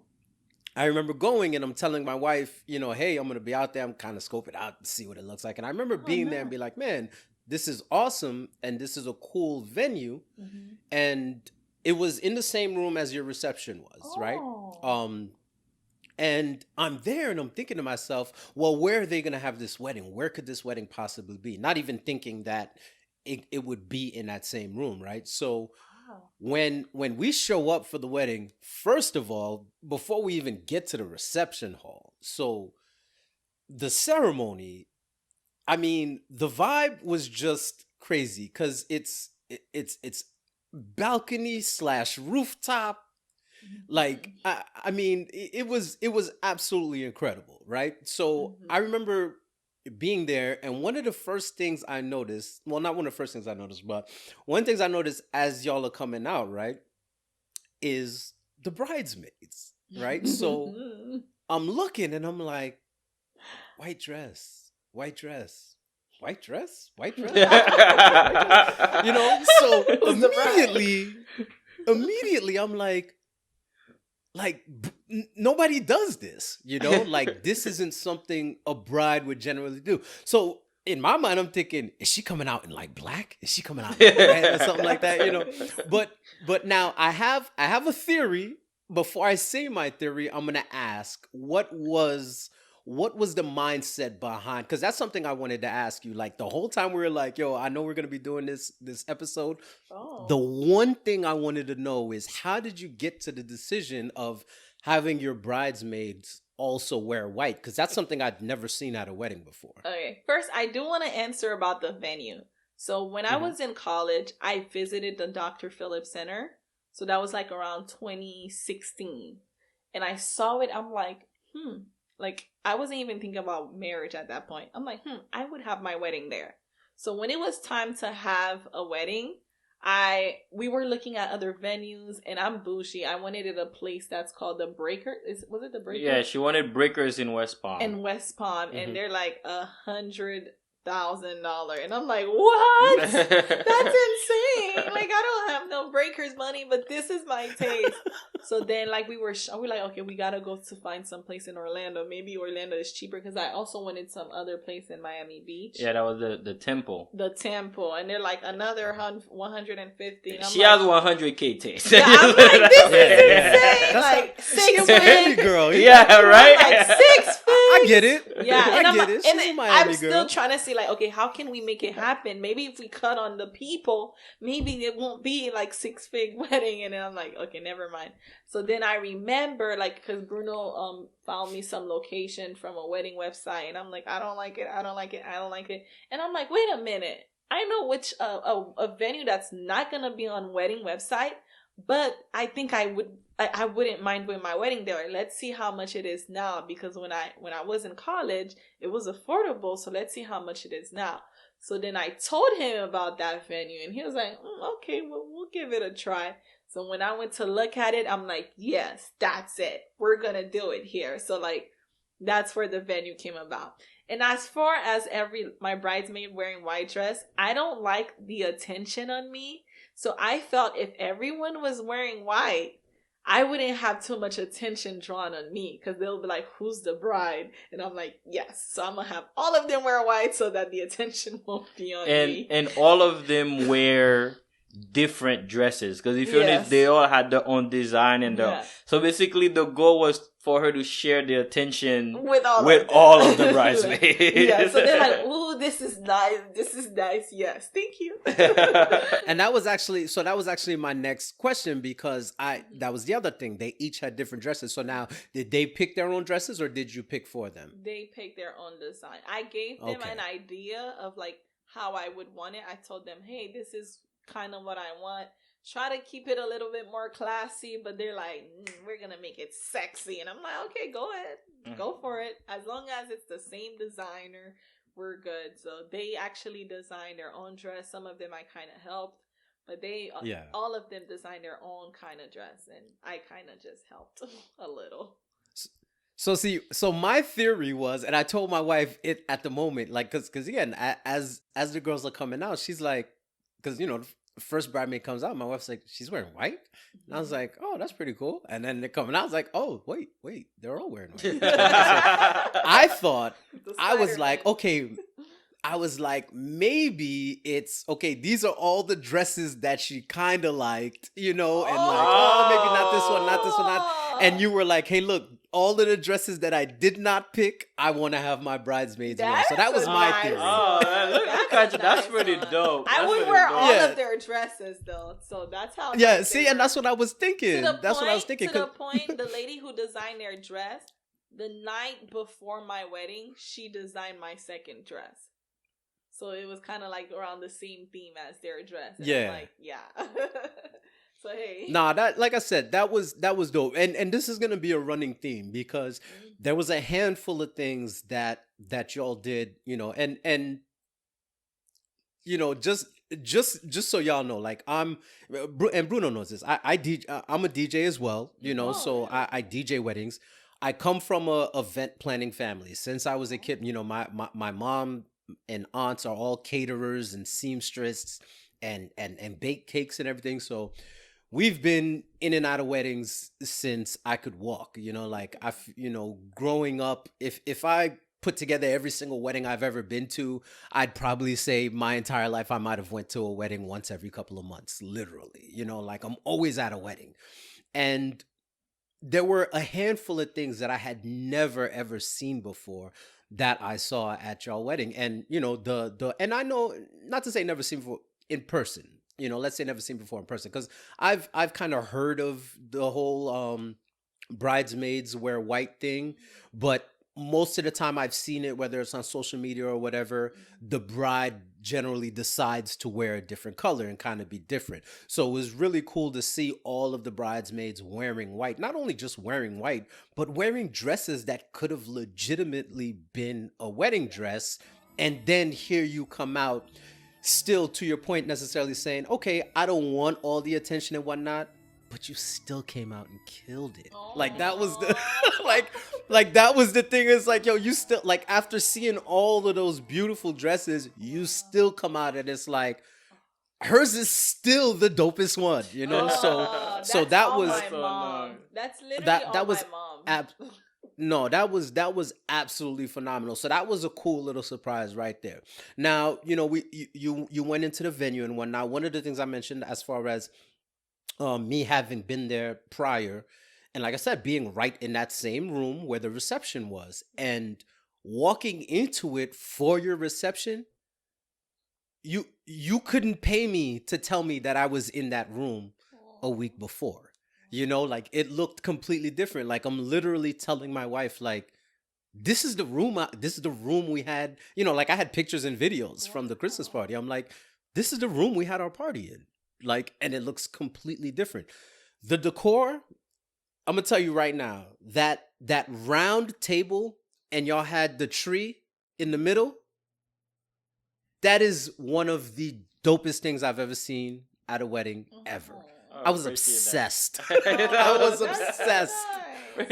I remember going and I'm telling my wife, hey, I'm gonna be out there. I'm kind of scoping out to see what it looks like. And I remember being there and be like, man, this is awesome and this is a cool venue. And it was in the same room as your reception was, right? And I'm there and I'm thinking to myself, well, where are they going to have this wedding? Where could this wedding possibly be? Not even thinking that it would be in that same room, right? So when we show up for the wedding, first of all, before we even get to the reception hall, so the ceremony, I mean, the vibe was just crazy because it's balcony / rooftop. Like, I mean, it was absolutely incredible, right? So I remember being there, and one of the first things I noticed, well, not one of the first things I noticed, but one of the things I noticed as y'all are coming out, right, is the bridesmaids, right? So I'm looking and I'm like, white dress, white dress. White dress? White dress? So immediately I'm like, nobody does this, like this isn't something a bride would generally do. So in my mind, I'm thinking, is she coming out in like black? Is she coming out in red or something like that? But now I have a theory. Before I say my theory, I'm gonna ask what was the mindset behind? Because that's something I wanted to ask you. Like the whole time we were like, yo, I know we're gonna be doing this episode. The one thing I wanted to know is how did you get to the decision of having your bridesmaids also wear white? Because that's something I'd never seen at a wedding before. Okay, first I do want to answer about the venue. So when I was in college, I visited the Dr. Phillips Center. So that was like around 2016, and I saw it. I'm like, Like, I wasn't even thinking about marriage at that point. I'm like, I would have my wedding there. So when it was time to have a wedding, we were looking at other venues, and I'm bougie. I wanted it a place that's called the Breakers. Was it the Breakers? Yeah, she wanted Breakers in West Palm. And they're like $100,000, and I'm like, what? That's insane. Like, I don't have no Breakers money, but this is my taste. So then, like, we were like, okay, we gotta go to find some place in Orlando. Maybe Orlando is cheaper because I also wanted some other place in Miami Beach. Yeah, that was the temple. The temple, and they're like another 150. She has 100K taste. Yeah, I'm like, this is insane. That's like She's a 6 Miami feet. girl. Yeah, right. Like 6 feet. I get it. Yeah, I get it. She's a and Miami I'm girl. still trying to see, like, okay, how can we make it happen? Maybe if we cut on the people, maybe it won't be like 6-figure wedding. And then I'm like, okay, never mind. So then I remember, like, because Bruno found me some location from a wedding website, and I'm like, I don't like it. And I'm like, wait a minute. I know which a venue that's not gonna be on wedding website, but I think I wouldn't mind with my wedding there. Let's see how much it is now, because when I was in college, it was affordable. So let's see how much it is now. So then I told him about that venue, and he was like, okay, well, we'll give it a try. So when I went to look at it, I'm like, yes, that's it. We're gonna do it here. So like, that's where the venue came about. And as far as my bridesmaid wearing white dress, I don't like the attention on me. So I felt if everyone was wearing white, I wouldn't have too much attention drawn on me, because they'll be like, who's the bride? And I'm like, yes. So I'm going to have all of them wear white so that the attention won't be on me. And all of them wear different dresses, because if you notice, they all had their own design and so basically the goal was for her to share the attention with all of the bridesmaids. Yeah, so they're like, "Ooh, this is nice. Yes, thank you." And that was actually my next question, because that was the other thing. They each had different dresses. So now, did they pick their own dresses, or did you pick for them? They picked their own design. I gave them an idea of like how I would want it. I told them, "Hey, this is kind of what I want. Try to keep it a little bit more classy," but they're like, we're gonna make it sexy. And I'm like, okay, go ahead, go for it. As long as it's the same designer, we're good. So they actually designed their own dress. Some of them I kind of helped, but all of them designed their own kind of dress, and I kind of just helped a little. So my theory was, and I told my wife it at the moment, like, because again, as the girls are coming out, she's like, because the first bridesmaid comes out, my wife's like, she's wearing white, and I was like, oh, that's pretty cool. And then they're coming out, I was like, oh, wait, they're all wearing white. I thought, I was like, okay, maybe it's okay. These are all the dresses that she kind of liked, and like, maybe not this one, not this one, and you were like, hey, look, all of the dresses that I did not pick, I want to have my bridesmaids wear. So that was my theory. That's pretty dope. I would wear all of their dresses though, so that's how. Yeah, see, and that's what I was thinking. To the point, the lady who designed their dress, the night before my wedding, she designed my second dress. So it was kind of like around the same theme as their dress. And I'm like, yeah. So hey. Nah, that, like I said, that was dope. And this is gonna be a running theme, because there was a handful of things that y'all did, and just so y'all know, like, and Bruno knows this. I'm a DJ as well, so I DJ weddings. I come from a event planning family. Since I was a kid, my mom and aunts are all caterers and seamstresses and bake cakes and everything. So we've been in and out of weddings since I could walk, like growing up, if I put together every single wedding I've ever been to, I'd probably say my entire life I might have went to a wedding once every couple of months, literally, like I'm always at a wedding. And there were a handful of things that I had never ever seen before that I saw at y'all wedding. And and I know, not to say never seen before in person, let's say never seen before in person, because I've kind of heard of the whole bridesmaids wear white thing, but most of the time I've seen it, whether it's on social media or whatever, the bride generally decides to wear a different color and kind of be different. So it was really cool to see all of the bridesmaids wearing white, not only just wearing white, but wearing dresses that could have legitimately been a wedding dress. And then here you come out, still to your point, necessarily saying, okay, I don't want all the attention and whatnot, but you still came out and killed it. Like that was the like that was the thing. Is like, yo, you still, like, after seeing all of those beautiful dresses, you still come out and it's like, hers is still the dopest one, So So that's that all was my so mom. annoying. That's literally that all that was my mom. ab- no, that was absolutely phenomenal. So that was a cool little surprise right there. Now, you went into the venue and whatnot. One of the things I mentioned as far as me having been there prior, and like I said, being right in that same room where the reception was, and walking into it for your reception, you couldn't pay me to tell me that I was in that room a week before. Like it looked completely different. Like I'm literally telling my wife, like, this is the room we had. Like I had pictures and videos from the Christmas party. I'm like, this is the room we had our party in. Like, and it looks completely different. The decor, I'm gonna tell you right now, that round table and y'all had the tree in the middle. That is one of the dopest things I've ever seen at a wedding ever. I was obsessed. I was obsessed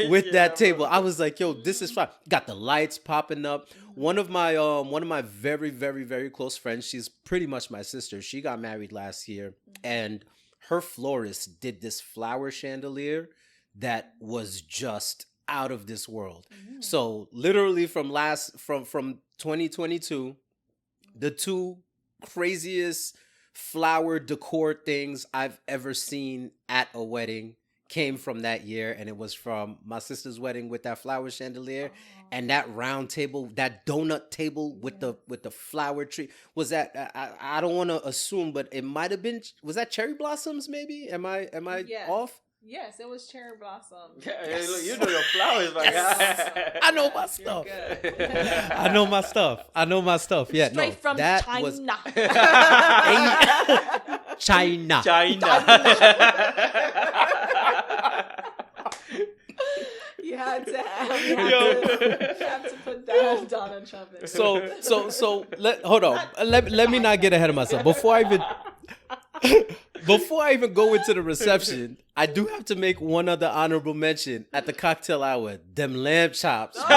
with that table. I was like, yo, this is fine. Got the lights popping up. One of my very, very, very close friends, she's pretty much my sister. She got married last year, and her florist did this flower chandelier that was just out of this world. So literally from 2022, the two craziest flower decor things I've ever seen at a wedding came from that year, and it was from my sister's wedding with that flower chandelier and that round table, that donut table with the flower tree. Was that I don't want to assume, but it might have been, was that cherry blossoms maybe? Am I off? Yes, it was cherry blossom. Yes. Look, you know your flowers, like I know my stuff. I know my stuff. Yeah, Straight from that China. was China. You had to put that Donald Trump in. So hold on. Let me not get ahead of myself. Before I even go into the reception, I do have to make one other honorable mention at the cocktail hour. Them lamb chops. Everyone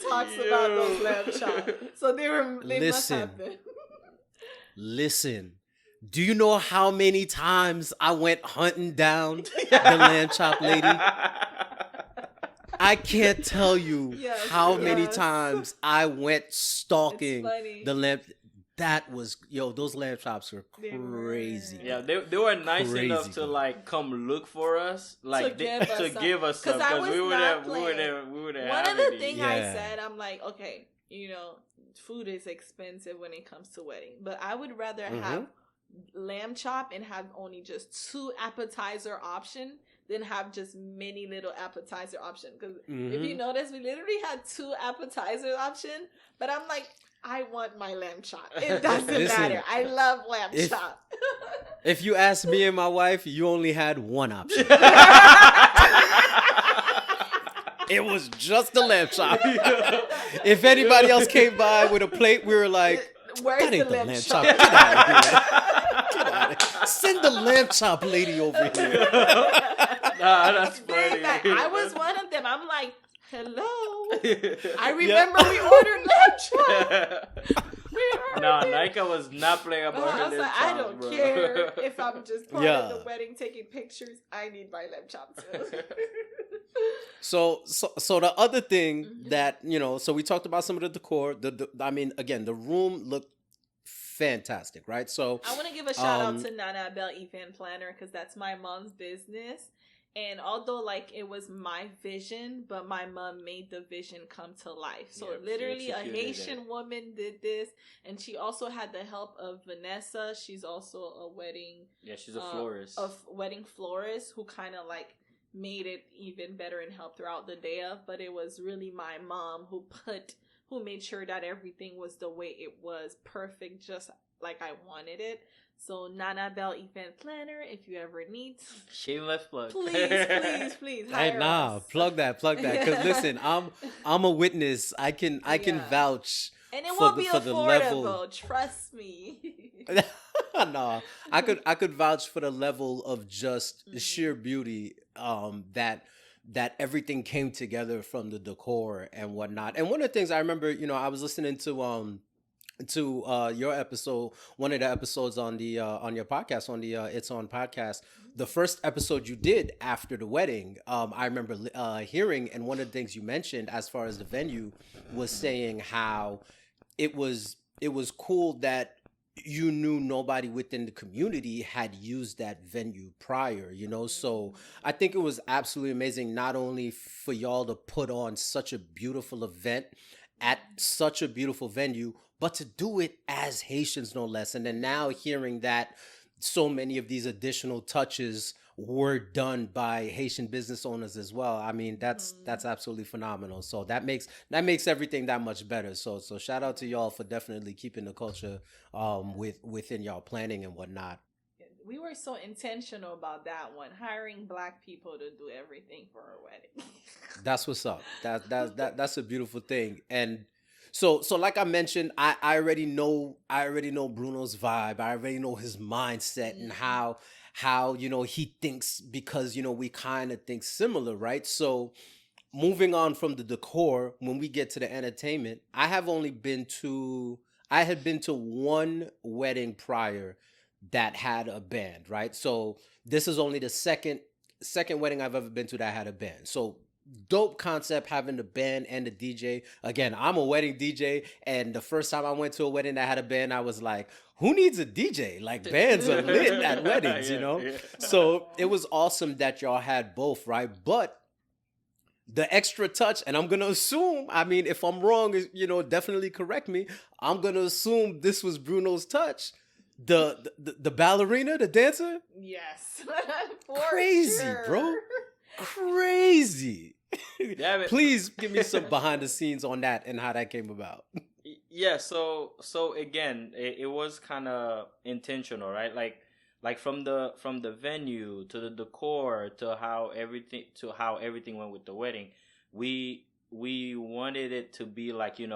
talks about those lamb chops. So they must have been. Listen. Do you know how many times I went hunting down the lamb chop lady? I can't tell you how many times I went stalking the lamb. That was, those lamb chops were crazy. Yeah, they were nice enough to like come look for us, like to give us some, because we would have. One of the things I said, I'm like, okay, food is expensive when it comes to wedding, but I would rather have lamb chop and have only just 2 appetizer option than have just many little appetizer option. Because if you notice, we literally had 2 appetizer option, but I'm like, I want my lamb chop. It doesn't matter. I love lamb chop. If you ask me and my wife, you only had one option. It was just the lamb chop. If anybody else came by with a plate, we were like, where's that ain't the lamb chop? Get out of here. Get out of here. Send the lamb chop lady over here. Nah, that's funny. I was one of them. I'm like, hello. I remember we ordered lamb chop. No, Naikha was not playing about her lamb chops, I don't care if I'm just part of the wedding taking pictures. I need my lamb chops. So the other thing that, so we talked about some of the decor. I mean, again, the room looked fantastic, right? So I want to give a shout out to Nana Bell Event Planner, because that's my mom's business. And although like it was my vision, but my mom made the vision come to life. So literally a Haitian woman did this, and she also had the help of Vanessa. She's also a wedding. Yeah, she's a florist. A wedding florist who kind of like made it even better and helped throughout the day of. But it was really my mom who made sure that everything was the way it was, perfect, just like I wanted it. So Nana Bell Event Planner, if you ever need, shameless plug. Please. Hey, plug that. Because listen, I'm a witness. I can vouch. And it won't be affordable. Trust me. No, I could vouch for the level of just sheer beauty that everything came together from the decor and whatnot. And one of the things I remember, I was listening to to your episode, one of the episodes on your podcast, on the It's On podcast, the first episode you did after the wedding. I remember hearing, and one of the things you mentioned as far as the venue was saying how it was cool that you knew nobody within the community had used that venue prior, so I think it was absolutely amazing, not only for y'all to put on such a beautiful event at such a beautiful venue, but to do it as Haitians, no less. And then now hearing that so many of these additional touches were done by Haitian business owners as well. I mean, that's absolutely phenomenal. So that makes everything that much better. So shout out to y'all for definitely keeping the culture within y'all planning and whatnot. We were so intentional about that one, hiring black people to do everything for our wedding. That's what's up. That's a beautiful thing. And so like I mentioned, I already know Bruno's vibe. I already know his mindset and how he thinks, because we kind of think similar, right? So moving on from the decor, when we get to the entertainment, I had been to one wedding prior that had a band, right? So this is only the second wedding I've ever been to that had a band. So dope concept, having the band and the DJ. Again, I'm a wedding DJ, and the first time I went to a wedding that had a band, I was like, who needs a DJ? Like, bands are lit at weddings, Yeah. So it was awesome that y'all had both, right? But the extra touch, and I'm gonna assume, I mean, if I'm wrong, definitely correct me. I'm gonna assume this was Bruno's touch. The ballerina, the dancer, Yes. For crazy, sure. bro, crazy. Damn it. Please give me some behind the scenes on that and how that came about. Yeah, so again, it was kind of intentional, right? Like from the venue to the decor to how everything went with the wedding. We wanted it to be like, we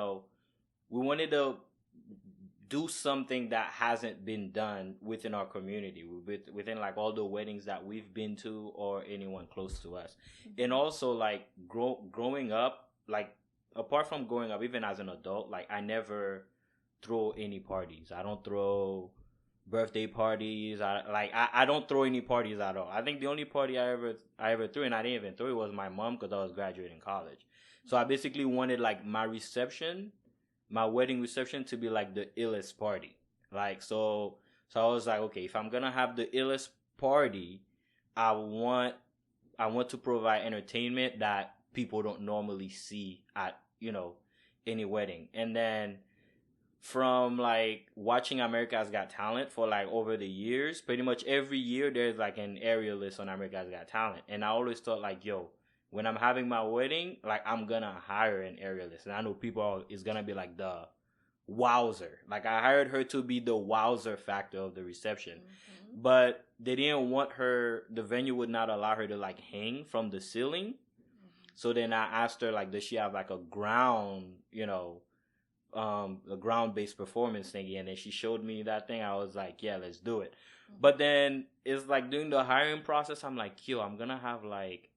wanted to do something that hasn't been done within our community, within like all the weddings that we've been to or anyone close to us. And also like growing up, like apart from growing up, even as an adult, like I never throw any parties. I don't throw birthday parties. I don't throw any parties at all. I think the only party I ever threw, and I didn't even throw it, was my mom, because I was graduating college. So I basically wanted like my wedding reception to be like the illest party. Like so I was like, okay, if I'm gonna have the illest party, I want to provide entertainment that people don't normally see at, any wedding. And then from like watching America's Got Talent for like over the years, pretty much every year there's like an aerialist on America's Got Talent. And I always thought like, yo, when I'm having my wedding, like I'm gonna hire an aerialist. And I know is gonna be like the wowzer. Like I hired her to be the wowzer factor of the reception. But they didn't want the venue would not allow her to like hang from the ceiling. So then I asked her, like, does she have like a ground, a ground-based performance thingy? And then she showed me that thing. I was like, yeah, let's do it. But then it's like during the hiring process, I'm like, yo, I'm gonna have like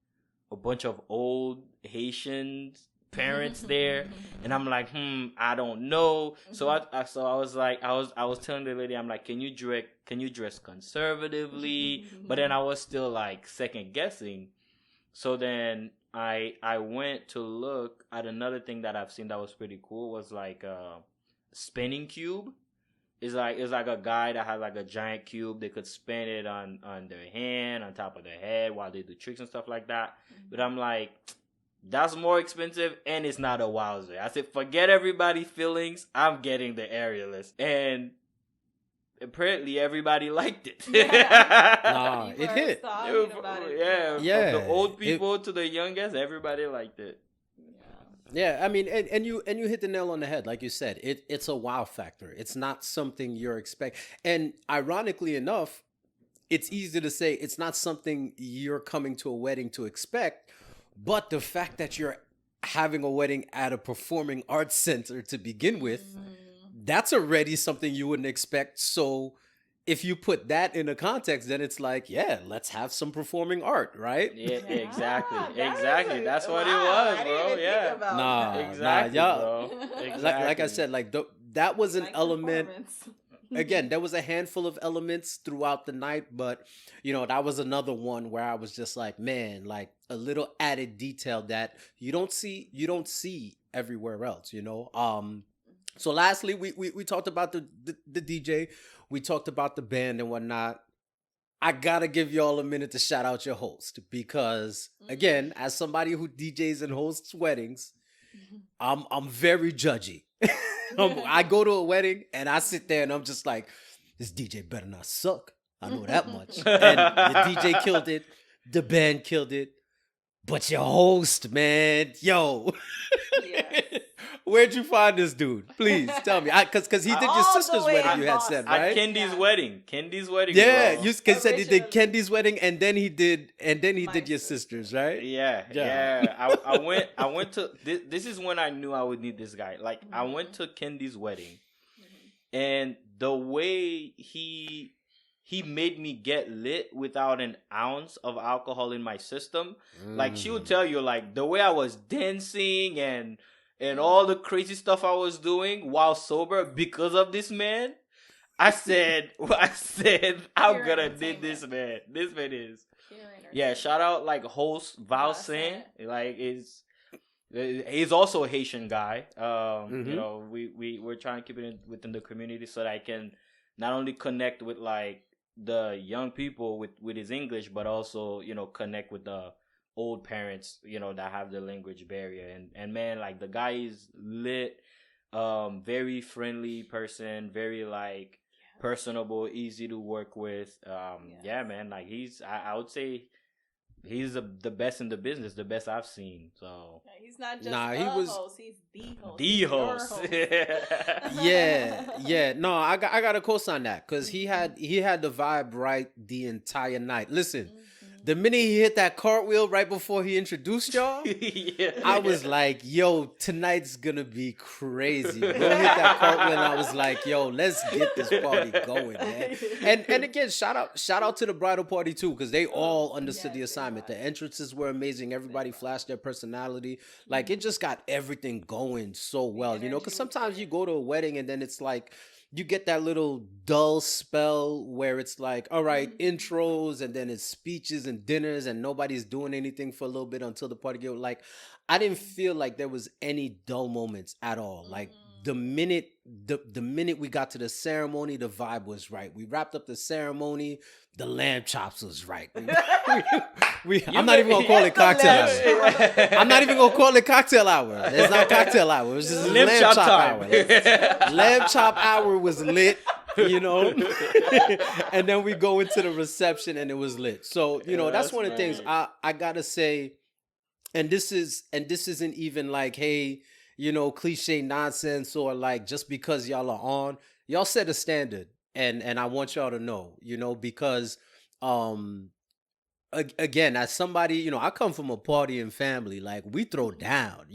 a bunch of old Haitian parents there, and I'm like, I don't know. So I was like, I was telling the lady, I'm like, can you dress conservatively? But then I was still like second guessing. So then I went to look at another thing that I've seen that was pretty cool, was like a spinning cube. It's like a guy that has like a giant cube. They could spin it on their hand, on top of their head, while they do tricks and stuff like that. But I'm like, that's more expensive, and it's not a wowzer. I said, forget everybody's feelings. I'm getting the aerialist. And apparently everybody liked it. Nah, it hit. Yeah. From the old people to the youngest, everybody liked it. Yeah, I mean, and you hit the nail on the head, like you said. It's a wow factor. It's not something you're expect. And ironically enough, it's easy to say it's not something you're coming to a wedding to expect, but the fact that you're having a wedding at a performing arts center to begin with, that's already something you wouldn't expect. So if you put that in a context, then it's like, yeah, let's have some performing art, right? Yeah, exactly. That's what it was, bro. Yeah. Nah, exactly, y'all. bro. Exactly. Like I said, like that was an Like element. performance. Again, there was a handful of elements throughout the night, but that was another one where I was just like, man, like a little added detail that you don't see everywhere else. So lastly, we talked about the DJ, we talked about the band and whatnot. I gotta give y'all a minute to shout out your host because, again, as somebody who DJs and hosts weddings, I'm very judgy. I go to a wedding and I sit there and I'm just like, this DJ better not suck. I know that much. And the DJ killed it, the band killed it, but your host, man, yo. Yes. Where'd you find this dude? Please tell me. Because he did your All the sister's way wedding, you had across. said, At right? Kendi's wedding. Kendi's wedding. Yeah, bro. you said he did Originally. Kendi's wedding and then he did My your sister. sister's, right? Yeah, Yeah. yeah. I went to this is when I knew I would need this guy. Like I went to Kendi's wedding, and the way he made me get lit without an ounce of alcohol in my system. Like she would tell you, like the way I was dancing and all the crazy stuff I was doing while sober because of this man. I said, I'm Pure gonna need entertainment. this man. This man is. Pure Yeah, entertainment. shout out like host Val Saint. Like he's also a Haitian guy. We're trying to keep it within the community so that I can not only connect with like the young people with his English, but also connect with the old parents that have the language barrier. And man, like the guy is lit, very friendly person, very like personable, easy to work with. Yeah, man, like I would say he's the best in the business, the best I've seen. So He's not just he was host, he's the host. the He's your host. yeah. No, I got to co-sign that because he had the vibe right the entire night. Listen, the minute he hit that cartwheel right before he introduced y'all, Yeah. I was like, yo, tonight's gonna be crazy. Bro hit that cartwheel and I was like, yo, let's get this party going, man. And again, shout out to the bridal party too, because they all understood the Yes, they assignment. was. The entrances were amazing. Everybody flashed their personality. Like it just got everything going so well, energy because was sometimes there. you go to a wedding and then it's like you get that little dull spell where it's like, all right, intros and then it's speeches and dinners and nobody's doing anything for a little bit until the party get like. I didn't feel like there was any dull moments at all. Like the minute we got to the ceremony, the vibe was right. We wrapped up the ceremony, the lamb chops was right. I'm not even gonna call it cocktail hour. I'm not even gonna call it cocktail hour. It's not cocktail hour. It's just Lamb chop hour. time. Lamb chop hour was lit, and then we go into the reception and it was lit. So that's that's one of the things right. I gotta say. And this isn't even like, hey, cliche nonsense or like just because y'all are on, y'all set a standard, and I want y'all to know, because again, as somebody, I come from a partying family, like we throw down,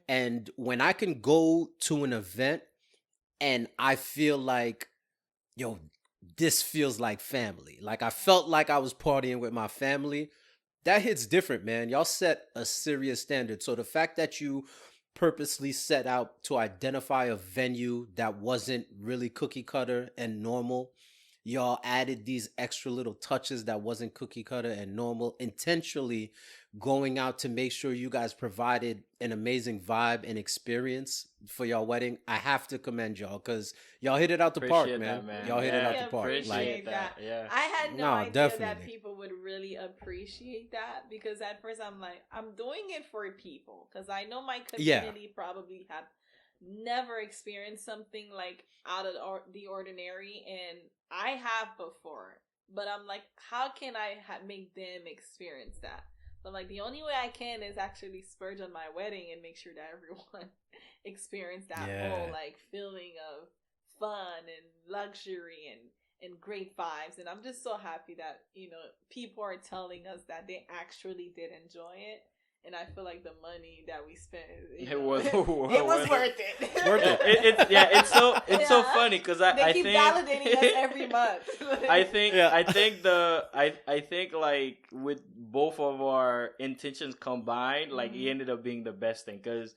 and when I can go to an event and I feel like, yo, this feels like family. Like I felt like I was partying with my family. That hits different, man. Y'all set a serious standard. So the fact that you purposely set out to identify a venue that wasn't really cookie cutter and normal, y'all added these extra little touches that wasn't cookie cutter and normal, intentionally going out to make sure you guys provided an amazing vibe and experience for y'all wedding. I have to commend y'all because y'all hit it out the park, Appreciate man. that, man. Y'all hit it Yeah, out the park. appreciate Like, that. Yeah. I had no No, idea that definitely. people would really appreciate that because at first I'm like, I'm doing it for people because I know my community probably have never experienced something like out of the ordinary, and I have before. But I'm like, how can I make them experience that? So I'm like, the only way I can is actually splurge on my wedding and make sure that everyone experience that whole like feeling of fun and luxury and great vibes. And I'm just so happy that people are telling us that they actually did enjoy it. And I feel like the money that we spent, It was it was worth it. It's worth it. It's so Yeah. funny because They I keep think validating us every month. I think like with both of our intentions combined, like it ended up being the best thing because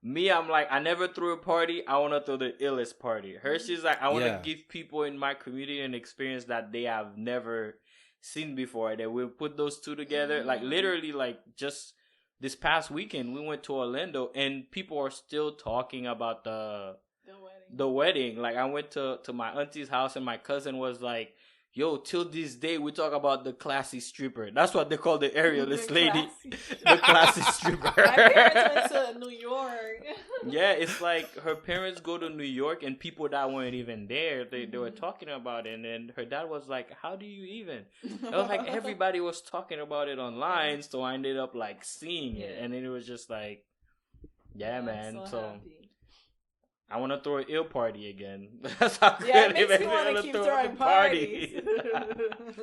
Me, I'm like, I never threw a party. I want to throw the illest party. Her, she's like, I want to give people in my community an experience that they have never seen before. That we'll put those two together. Like literally, like just this past weekend, we went to Orlando, and people are still talking about the wedding. Like I went to my auntie's house, and my cousin was like, yo, till this day we talk about the classy stripper. That's what they call the aerialist lady. The classy stripper. My parents went to New York. Yeah, it's like her parents go to New York, and people that weren't even there, they were talking about it. And then her dad was like, how do you even? I was like, everybody was talking about it online, so I ended up like seeing it. And then it was just like, yeah, man. So happy. I want to throw an ill party again. That's how it makes me want to keep throwing parties.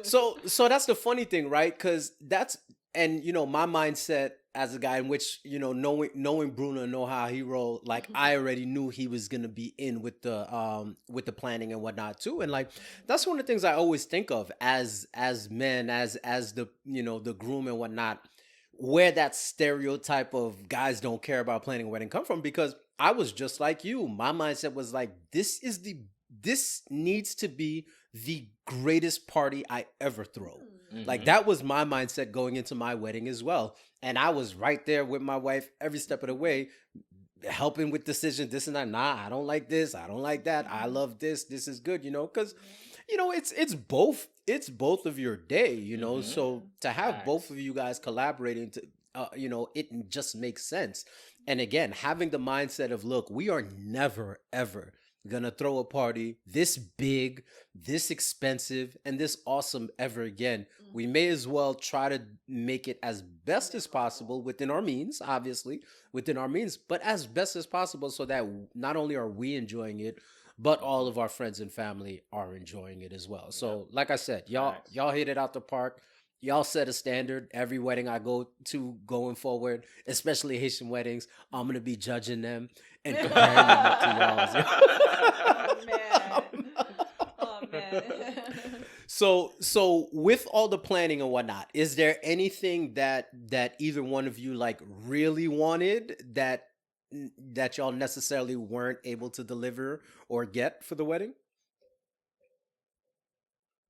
So that's the funny thing, right? Because that's, and you know, my mindset as a guy in which, you know, knowing Bruno and know how he rolled, like I already knew he was gonna be in with the planning and whatnot too. And like that's one of the things I always think of as men, as the, you know, the groom and whatnot, where that stereotype of guys don't care about planning a wedding come from. Because I was just like you. My mindset was like, this needs to be the greatest party I ever throw. Like that was my mindset going into my wedding as well. And I was right there with my wife every step of the way, helping with decisions, this and that. Nah, I don't like this. I don't like that. I love this. This is good, you know, because, you know, it's both of your day, you know. So to have both of you guys collaborating to, you know, it just makes sense. And again, having the mindset of, look, we are never, ever gonna throw a party this big, this expensive, and this awesome ever again. We may as well try to make it as best as possible within our means, obviously, within our means, but as best as possible so that not only are we enjoying it, but all of our friends and family are enjoying it as well. So, like I said, y'all hit it out the park. Y'all set a standard. Every wedding I go to going forward, especially Haitian weddings, I'm going to be judging them and comparing them up to y'all's. Oh, man. So with all the planning and whatnot, is there anything that either one of you like really wanted that y'all necessarily weren't able to deliver or get for the wedding?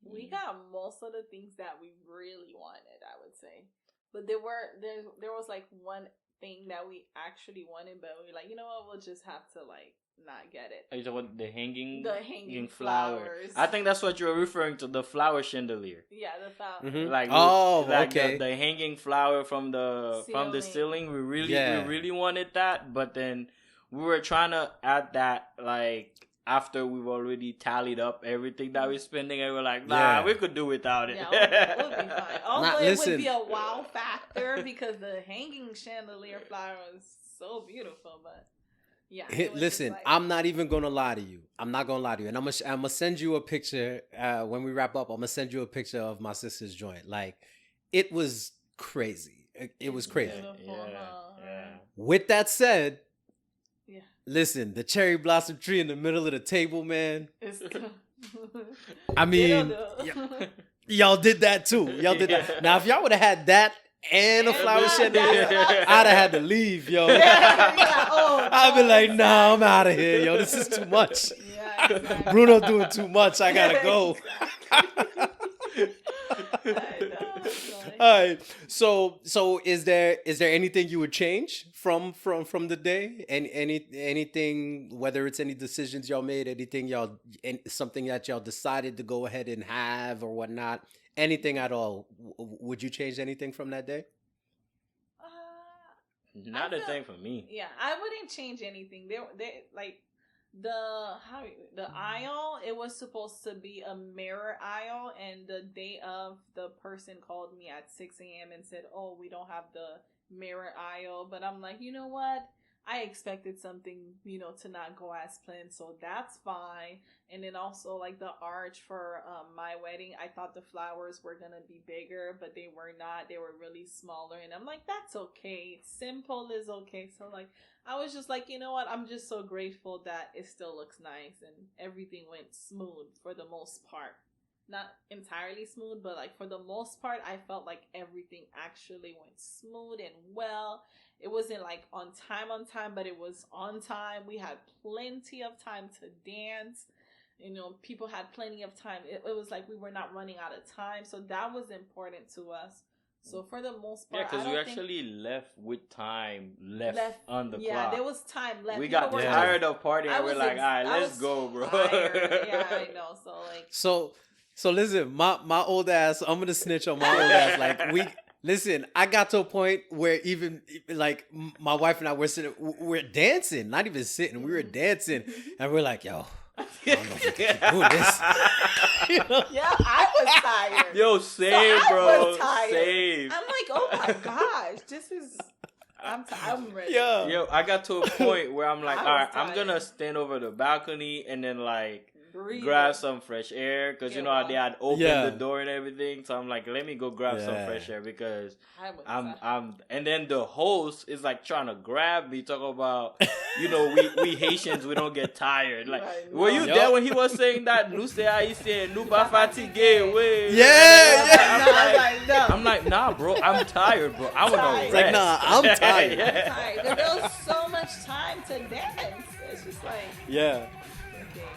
We got most of the things that we really wanted, I would say. But there was like one thing that we actually wanted, but we were like, you know what, we'll just have to like not get it. Are you talking about the hanging flowers? I think that's what you're referring to, the flower chandelier. Yeah, the flower. Mm-hmm. Like okay. The hanging flower from the ceiling. We really wanted that, but then we were trying to add that like after we've already tallied up everything that we're spending, and we're like, nah, we could do without it. Yeah, we'll be fine. Although it would be a wow factor because the hanging chandelier flower is so beautiful, but yeah. Listen, like, I'm not even gonna lie to you. I'm not gonna lie to you, and I'm gonna send you a picture when we wrap up. I'm gonna send you a picture of my sister's joint. Like, it was crazy. It was crazy. Yeah. With that said. Yeah. Listen, the cherry blossom tree in the middle of the table, man. I mean, y'all did that too. Y'all did that. Now, if y'all would have had that and a flower chandelier, I'd have had to leave, yo. I'd be like, nah, I'm out of here, yo. This is too much. Yeah, exactly. Bruno doing too much. I gotta go. All right. So is there anything you would change from the day? And anything, whether it's any decisions y'all made, something that y'all decided to go ahead and have or whatnot, anything at all? Would you change anything from that day? Not a thing for me. Yeah, I wouldn't change anything. They like. The aisle, it was supposed to be a mirror aisle, and the day of, the person called me at 6 a.m. and said, oh, we don't have the mirror aisle. But I'm like, you know what? I expected something, you know, to not go as planned, so that's fine. And then also, like, the arch for my wedding, I thought the flowers were gonna be bigger, but they were not. They were really smaller, and I'm like, that's okay. Simple is okay. So, like, I was just like, you know what? I'm just so grateful that it still looks nice and everything went smooth for the most part. not entirely smooth, but like for the most part, I felt like everything actually went smooth and well. It wasn't like on time, but it was on time. We had plenty of time to dance. People had plenty of time. It was like we were not running out of time. So that was important to us. So for the most part, because we actually left with time left on the clock. Yeah, there was time left. We got tired of partying. And we're like, all right, let's go, bro. Yeah, I know. So like, so listen, my old ass. I'm gonna snitch on my old ass. Like listen, I got to a point where even like my wife and I we're dancing, not even sitting. We were dancing, and we're like, yo. I don't know if we can keep doing this. Yeah, I was tired. Yo, same, bro. I was tired. Same. I'm like, oh my gosh, this is. I'm ready. Yeah. Yo, I got to a point where I'm like, all right, I'm gonna stand over the balcony and then like grab some fresh air because they had opened the door and everything. So I'm like, let me go grab some fresh air because I'm. And then the host is like trying to grab me, talking about, we Haitians, we don't get tired. Like, were you there when he was saying that? Nous c'est haïtien, nous pas fatigué, way. Yeah. I'm like, nah, bro, I'm tired, bro. I want to rest. It's like, nah, I'm tired. I'm tired. There was so much time to dance. It's just like, yeah.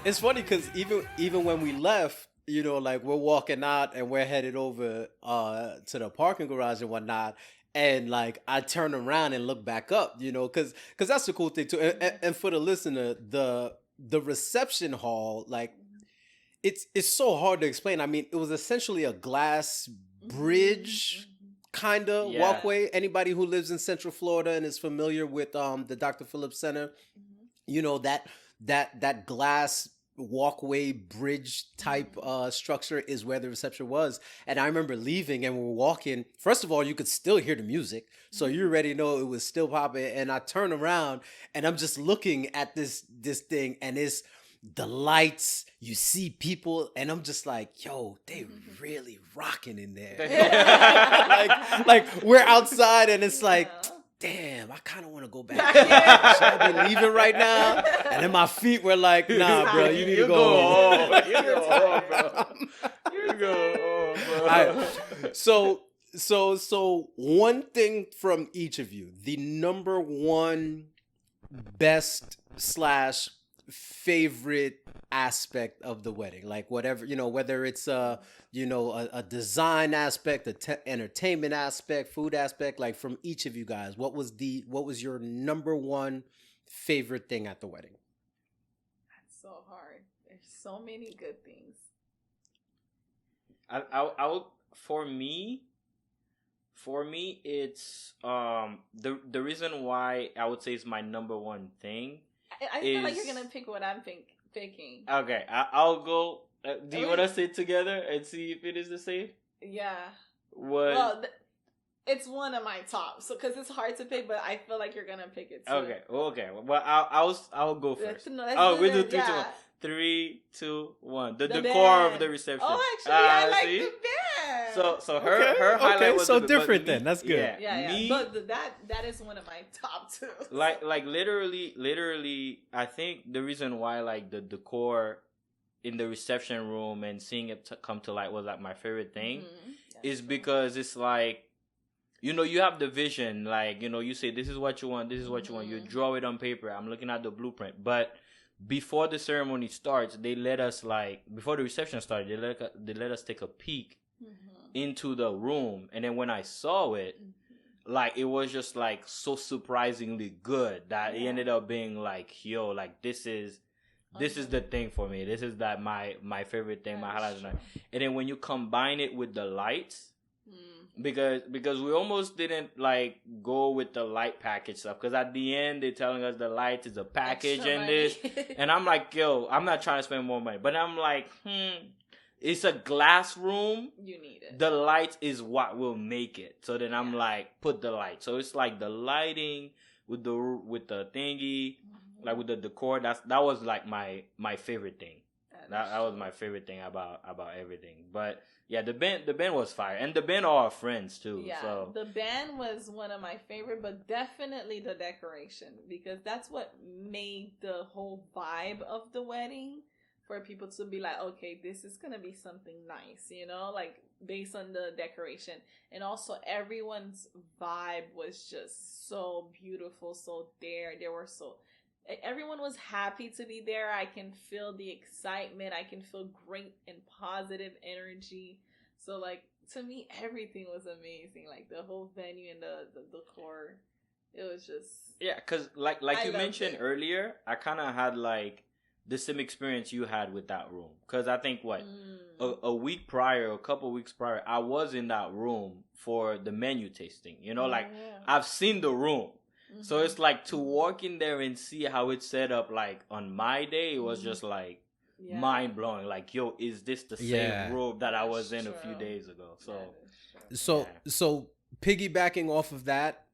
It's funny because even when we left, like we're walking out and we're headed over to the parking garage and whatnot, and like I turn around and look back up, because that's the cool thing too. And for the listener, the reception hall, like it's so hard to explain. I mean, it was essentially a glass bridge kind of walkway. Anybody who lives in Central Florida and is familiar with the Dr. Phillips Center, that glass walkway bridge type structure is where the reception was. And I remember leaving and we were walking. First of all, you could still hear the music. So you already know it was still popping. And I turn around and I'm just looking at this thing and it's the lights, you see people, and I'm just like, yo, they really rocking in there. like we're outside and it's like, damn, I kind of want to go back. Should I be leaving right now? And then my feet were like, nah, bro, you need to go home. You go home, bro. You go home, bro. All right. So one thing from each of you, the number one best / favorite aspect of the wedding, like whatever, whether it's a design aspect, entertainment aspect, food aspect, like from each of you guys, what was your number one favorite thing at the wedding? That's so hard. There's so many good things. I would, for me it's the reason why I would say it's my number one thing. I feel like you're gonna pick what I'm picking. Okay, I'll go. Do you want to sit together and see if it is the same? Yeah. What? Well, it's one of my tops, so because it's hard to pick, but I feel like you're gonna pick it too. Okay. Well, I'll go first. We do 3, 2, 1. 3, 2, 1. The decor of the reception. Oh, actually, I like the band. So her highlight was so different then. That's good. Yeah. Me, but that is one of my top two. Like literally, I think the reason why like the decor in the reception room and seeing it come to light was like my favorite thing, is because it's like, you have the vision, like, you say this is what you want, this is what you want. You draw it on paper. I'm looking at the blueprint, but before the ceremony starts, they let us before the reception started, they let us take a peek into the room, and then when I saw it, like it was just like so surprisingly good that it ended up being like, yo, like this is the thing for me. This is my favorite thing, my highlight. And then when you combine it with the lights, because we almost didn't like go with the light package stuff, because at the end they're telling us the lights is a package and this, and I'm like, yo, I'm not trying to spend more money, but I'm like, it's a glass room. You need it. The light is what will make it. So then I'm like, put the light. So it's like the lighting with the thingy, like with the decor. That was like my favorite thing. That was my favorite thing about everything. But yeah, the band was fire, and the band are our friends too. Yeah, so the band was one of my favorite, but definitely the decoration, because that's what made the whole vibe of the wedding. for people to be like, okay, this is gonna be something nice, like based on the decoration. And also everyone's vibe was just so beautiful. So everyone was happy to be there. I can feel the excitement. I can feel great and positive energy. So like, to me, everything was amazing. Like the whole venue and the decor, it was just, yeah. Because like you mentioned earlier, I kind of had like the same experience you had with that room. Because I think a week prior, a couple weeks prior, I was in that room for the menu tasting. I've seen the room. Mm-hmm. So it's like to walk in there and see how it's set up. Like on my day, it was just like mind blowing. Like, yo, is this the same room that I was in a few days ago? So piggybacking off of that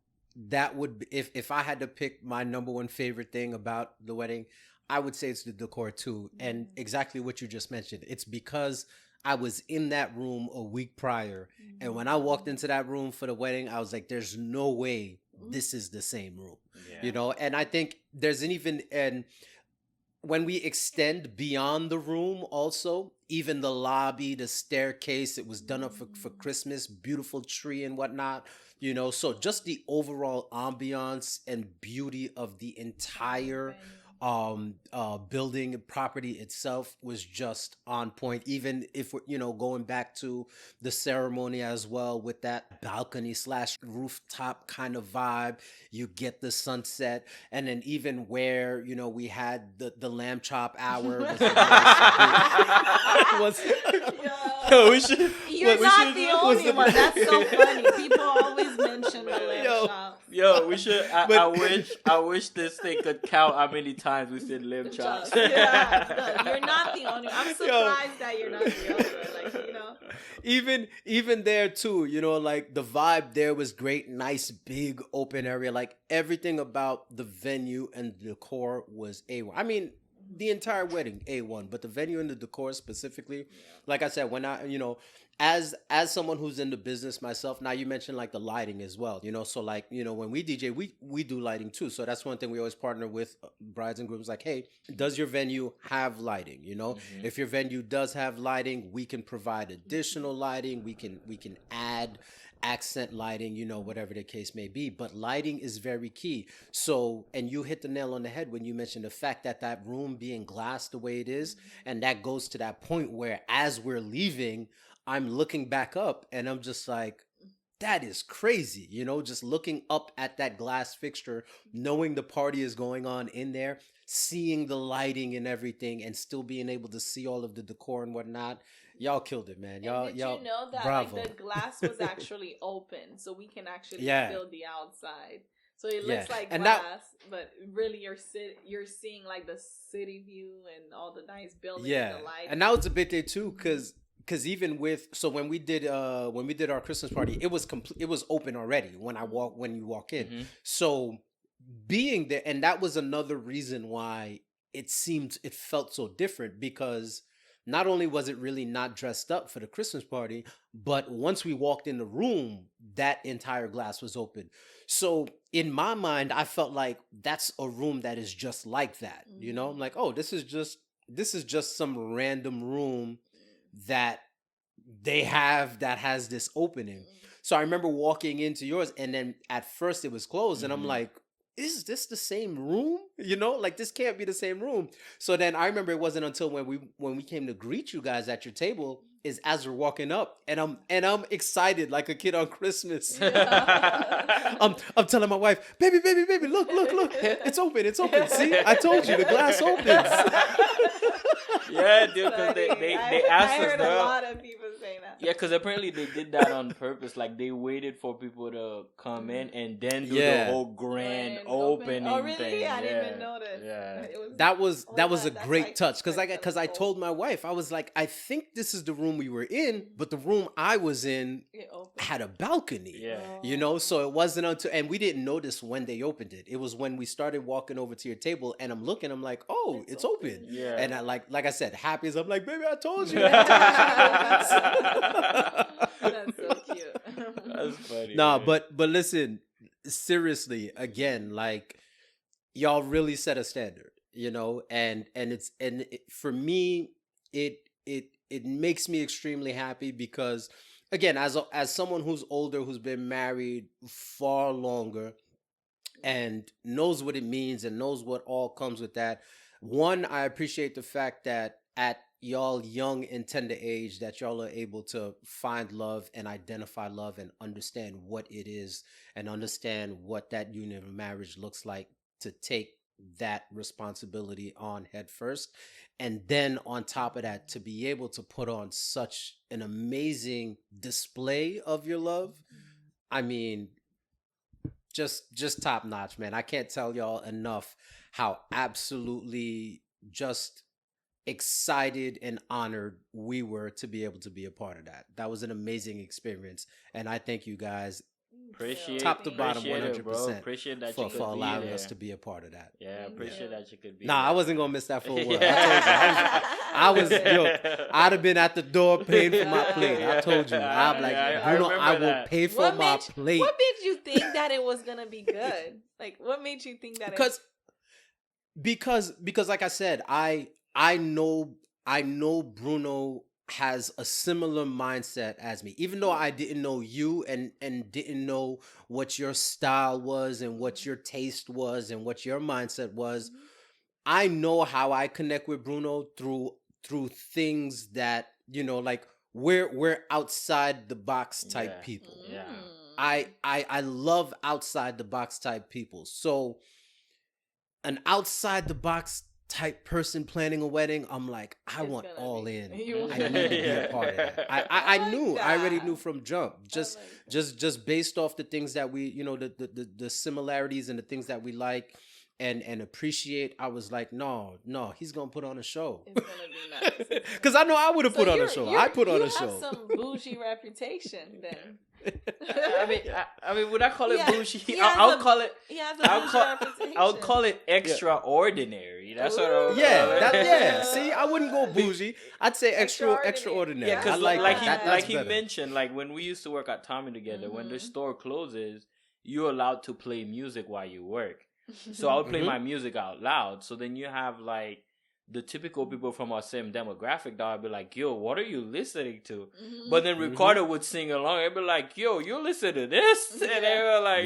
would be, if I had to pick my number one favorite thing about the wedding, I would say it's the decor too. Mm-hmm. And exactly what you just mentioned. It's because I was in that room a week prior. Mm-hmm. And when I walked into that room for the wedding, I was like, there's no way this is the same room. Yeah. And I think there's and when we extend beyond the room also, even the lobby, the staircase, it was done up for Christmas, beautiful tree and whatnot, so just the overall ambiance and beauty of the entire building property itself was just on point. Even if we're going back to the ceremony as well, with that balcony / rooftop kind of vibe, you get the sunset. And then even where we had the lamb chop hour was You're not the only one. That's so funny. People always mention the lamb chop. Yo, we should. I wish this thing could count how many times we said lamb chops. Yeah, no, you're not the only. I'm surprised that you're not the only. Like, Even there too, like the vibe there was great, nice big open area. Like everything about the venue and the decor was A1. I mean, the entire wedding A1, but the venue and the decor specifically, like I said, when I as someone who's in the business myself, now you mentioned like the lighting as well, so like when we DJ, we do lighting too. So that's one thing we always partner with brides and grooms, like, hey, does your venue have lighting? Mm-hmm. If your venue does have lighting, we can provide additional lighting. We can add accent lighting, whatever the case may be. But lighting is very key. So, and you hit the nail on the head when you mentioned the fact that room being glassed the way it is. And that goes to that point where as we're leaving, I'm looking back up and I'm just like, that is crazy, just looking up at that glass fixture, knowing the party is going on in there, seeing the lighting and everything, and still being able to see all of the decor and whatnot. Y'all killed it, man. Y'all, did you know that bravo. Like the glass was actually open, so we can actually feel the outside. So it looks like glass, but really you're seeing like the city view and all the nice buildings and the lights. And now it's a bit there too, because even when we did our Christmas party, it was open already when you walk in. Mm-hmm. So being there, and that was another reason why it felt so different, because not only was it really not dressed up for the Christmas party, but once we walked in the room, that entire glass was open. So in my mind, I felt like that's a room that is just like that. Mm-hmm. I'm like, oh, this is just some random room that they have that has this opening. So I remember walking into yours, and then at first it was closed, and I'm like, is this the same room? Like this can't be the same room. So then I remember it wasn't until when we came to greet you guys at your table, is as we're walking up, and I'm excited like a kid on Christmas. I'm telling my wife, baby, look, it's open. See, I told you, the glass opens. Yeah, dude, because they asked us. I heard a lot of people saying that. Yeah, because apparently they did that on purpose. Like they waited for people to come in and then do the whole grand opening Oh, really? thing. I didn't even notice. Yeah, that was a great touch, because I told my wife, I was like, I think this is the room we were in, but the room I was in had a balcony. Yeah, so it wasn't until, and we didn't notice when they opened it. It was when we started walking over to your table, and I'm looking, I'm like, oh, it's open. Yeah, and I like I said, happy as I'm like, baby, I told you. That's so cute. That's funny. Nah, but listen, seriously, again, like y'all really set a standard. for me, it makes me extremely happy because, again, as someone who's older, who's been married far longer, and knows what it means and knows what all comes with that. One, I appreciate the fact that at y'all young and tender age that y'all are able to find love and identify love and understand what it is and understand what that union of marriage looks like, to take that responsibility on head first, and then on top of that to be able to put on such an amazing display of your love. I mean, just top notch, man. I can't tell y'all enough how absolutely just excited and honored we were to be able to be a part of that. That was an amazing experience, and I thank you guys top to bottom 100% appreciate that for allowing us to be a part of that. Yeah, appreciate that you could be. Nah, I wasn't gonna miss that for a word. I told you, I'd have been at the door paying for my plate. I told you, I'm like, Bruno, I will pay for my plate. What made you think that it was gonna be good? Like, what made you think that? Because like I said, I know Bruno has a similar mindset as me, even though I didn't know you and didn't know what your style was and what your taste was and what your mindset was. I know how I connect with Bruno through things that, like we're outside the box type people. Yeah. I love outside the box type people. So an outside the box type person planning a wedding, I'm like, I want all in. I need to be a part of that. I already knew from jump, just based off the things that we, the similarities and the things that we like and appreciate. I was like, no, he's gonna put on a show. It's gonna be nice. Because I know I would have put on a show. I put on a show. You have some bougie reputation then. I mean, would I call it bougie? I'll call it. I'll call it extraordinary. That's what I would call it. See, I wouldn't go bougie. I'd say extraordinary. Yeah, because like he mentioned, like when we used to work at Tommy together, when the store closes, you're allowed to play music while you work. So I'll play my music out loud. So then you have like the typical people from our same demographic that I'd be like, yo, what are you listening to? But then Ricardo would sing along. I'd be like, yo, you listen to this? And they were like,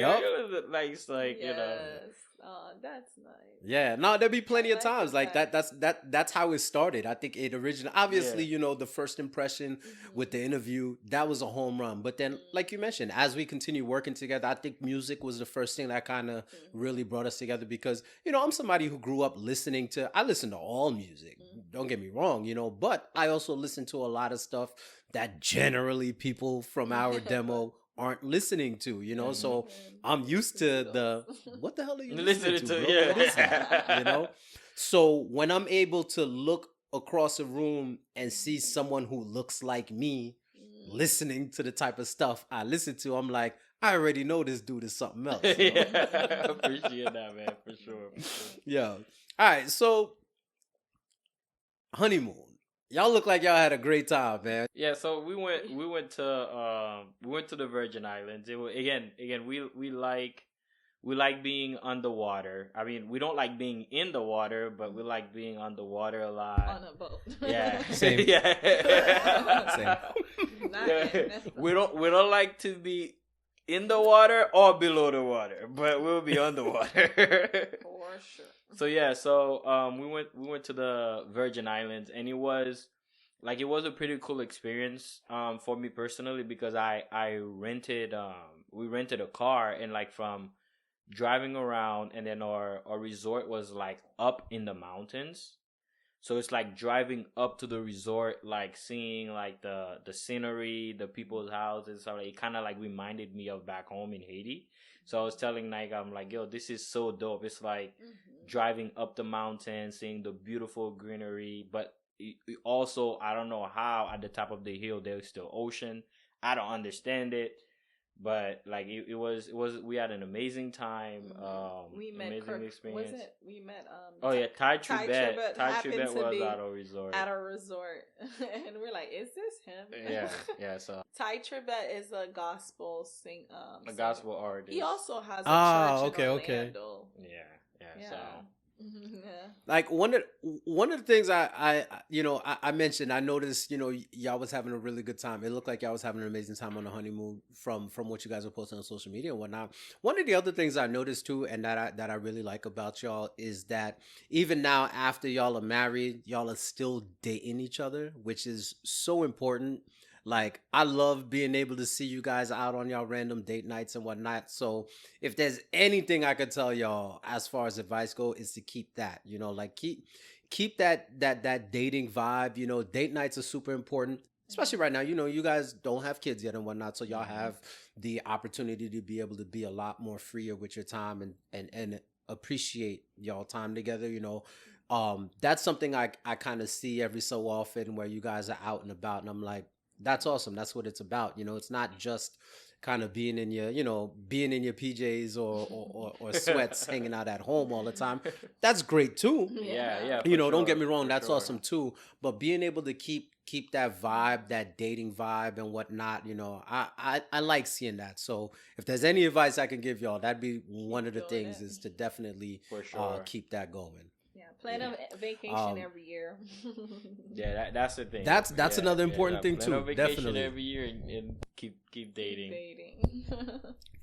Oh, that's nice. Yeah, no, there'll be plenty of times like that. That's how it started. I think it originally, obviously, the first impression with the interview, that was a home run. But then, like you mentioned, as we continue working together, I think music was the first thing that kind of really brought us together because, I'm somebody who grew up I listen to all music. Don't get me wrong, but I also listen to a lot of stuff that generally people from our demo aren't listening to, so I'm used to what the hell are you listening to, bro? What is that? So when I'm able to look across a room and see someone who looks like me listening to the type of stuff I listen to, I'm like, I already know this dude is something else. Appreciate that, man, for sure. Yeah. All right, so honeymoon. Y'all look like y'all had a great time, man. Yeah, so we went to the Virgin Islands. It was, again we like being underwater. I mean, we don't like being in the water, but we like being underwater a lot. On a boat. Yeah. Same. Yeah. Same. Yeah. We don't like to be in the water or below the water, but we'll be underwater. For sure. So we went to the Virgin Islands, and it was a pretty cool experience for me personally because we rented a car, and like from driving around, and then our resort was like up in the mountains. So it's like driving up to the resort, like seeing like the scenery, the people's houses. So it kind of like reminded me of back home in Haiti. So I was telling Naikha, I'm like, yo, this is so dope. It's like driving up the mountain, seeing the beautiful greenery. But also, I don't know how at the top of the hill there's still ocean. I don't understand it. But like it was we had an amazing time. We met amazing experience. Was it? We met Ty Tribet was at our resort. At our resort. And we're like, is this him? Yeah. So Ty Tribet is a gospel gospel artist. He also has a church in Orlando. Yeah. Yeah. So Yeah. Like one of the things I mentioned, I noticed, y'all was having a really good time. It looked like y'all was having an amazing time on the honeymoon from what you guys were posting on social media and whatnot. One of the other things I noticed too, and that I really like about y'all, is that even now after y'all are married, y'all are still dating each other, which is so important. Like, I love being able to see you guys out on y'all random date nights and whatnot. So if there's anything I could tell y'all as far as advice go, is to keep that, like keep that dating vibe. Date nights are super important, especially right now. You guys don't have kids yet and whatnot, so y'all have the opportunity to be able to be a lot more freer with your time and appreciate y'all time together. That's something I kind of see every so often, where you guys are out and about, and I'm like, that's awesome. That's what it's about. It's not just kind of being in your PJs or sweats hanging out at home all the time. That's great too. Yeah. Don't get me wrong, for that's sure. awesome too. But being able to keep that vibe, that dating vibe and whatnot, I like seeing that. So if there's any advice I can give y'all, that'd be one of the things, is to definitely For sure. keep that going. Yeah, plan a vacation every year. Yeah, that's the thing. That's another important thing plan a too. vacation Definitely every year and keep dating. Dating.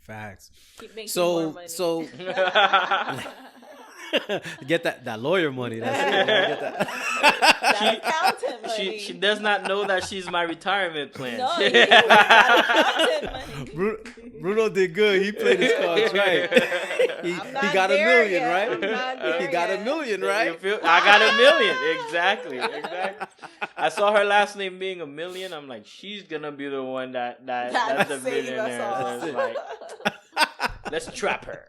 Facts. Keep making more money. So get that lawyer money. That's it. Get that accountant money. She does not know that she's my retirement plan. No, that accountant money. Bruno did good. He played his cards right. He got $1 million, right? He got $1 million, right? I got $1 million. Exactly. I saw her last name being $1 I'm like, she's gonna be the one that's the millionaire. So it's like, let's trap her.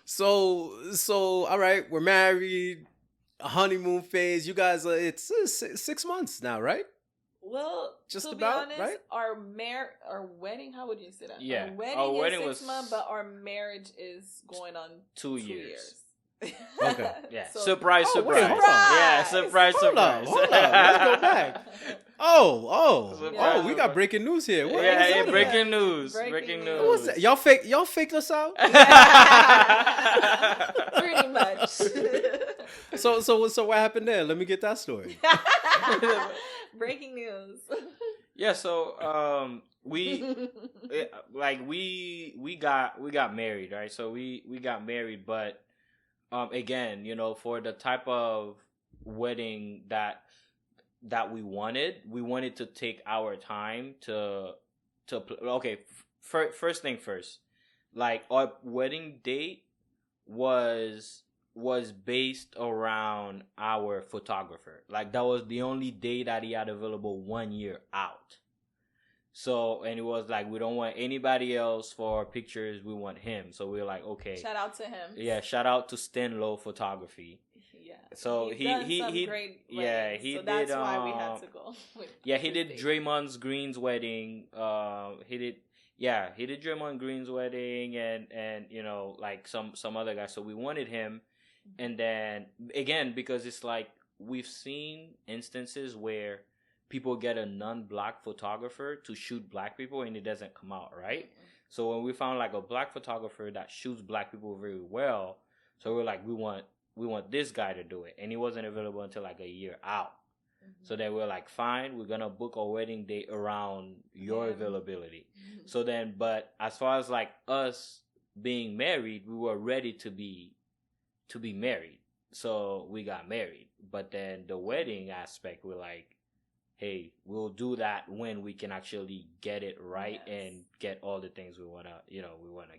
So all right, we're married, a honeymoon phase. You guys it's 6 months now, right? Well, just to about, be honest, right? Our wedding, how would you say that? Yeah. Our wedding was 6 months, but our marriage is going on 2 years. Okay. Yeah. So, surprise. Wait, hold on. Yeah, surprise. Hold on. Let's go back. Oh, we got breaking news here. What Yeah, was that? breaking news. Breaking news. What was that? Y'all faked us out? Pretty much. So what happened there? Let me get that story. Breaking news. Yeah, so we got married, right? So we got married, but again, for the type of wedding that we wanted to take our time to okay, first thing first. Like, our wedding date was based around our photographer. Like, that was the only day that he had available 1 year out. So, and it was like, we don't want anybody else for pictures, we want him. So we were like, okay. Shout out to him. Yeah, shout out to Stenlow Photography. Yeah. So he great yeah, he so did. That's why we had to go. Yeah, he did Draymond Green's wedding. He did Draymond Green's wedding and like some other guys. So we wanted him. And then again, because it's like, we've seen instances where people get a non-black photographer to shoot black people and it doesn't come out right. Mm-hmm. So when we found like a black photographer that shoots black people very well, so we're like, we want this guy to do it, and he wasn't available until like a year out. Mm-hmm. So then we're like, fine, we're gonna book a wedding date around your availability. Mm-hmm. So then, but as far as like us being married, we were ready to be married. So we got married. But then the wedding aspect, we're like, hey, we'll do that when we can actually get it right. Yes. And get all the things we wanna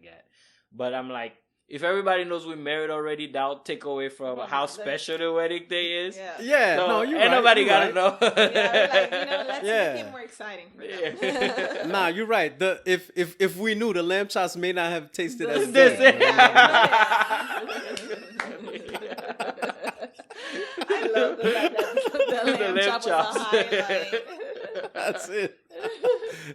get. But I'm like, if everybody knows we're married already, that'll take away from how special the wedding day is. Yeah, so, no, you're ain't right. nobody you're gotta right. know. Let's make it more exciting for them. Yeah. Nah, you're right. If we knew, the lamb chops may not have tasted as This good. I love the lamb chop was a highlight. That's it.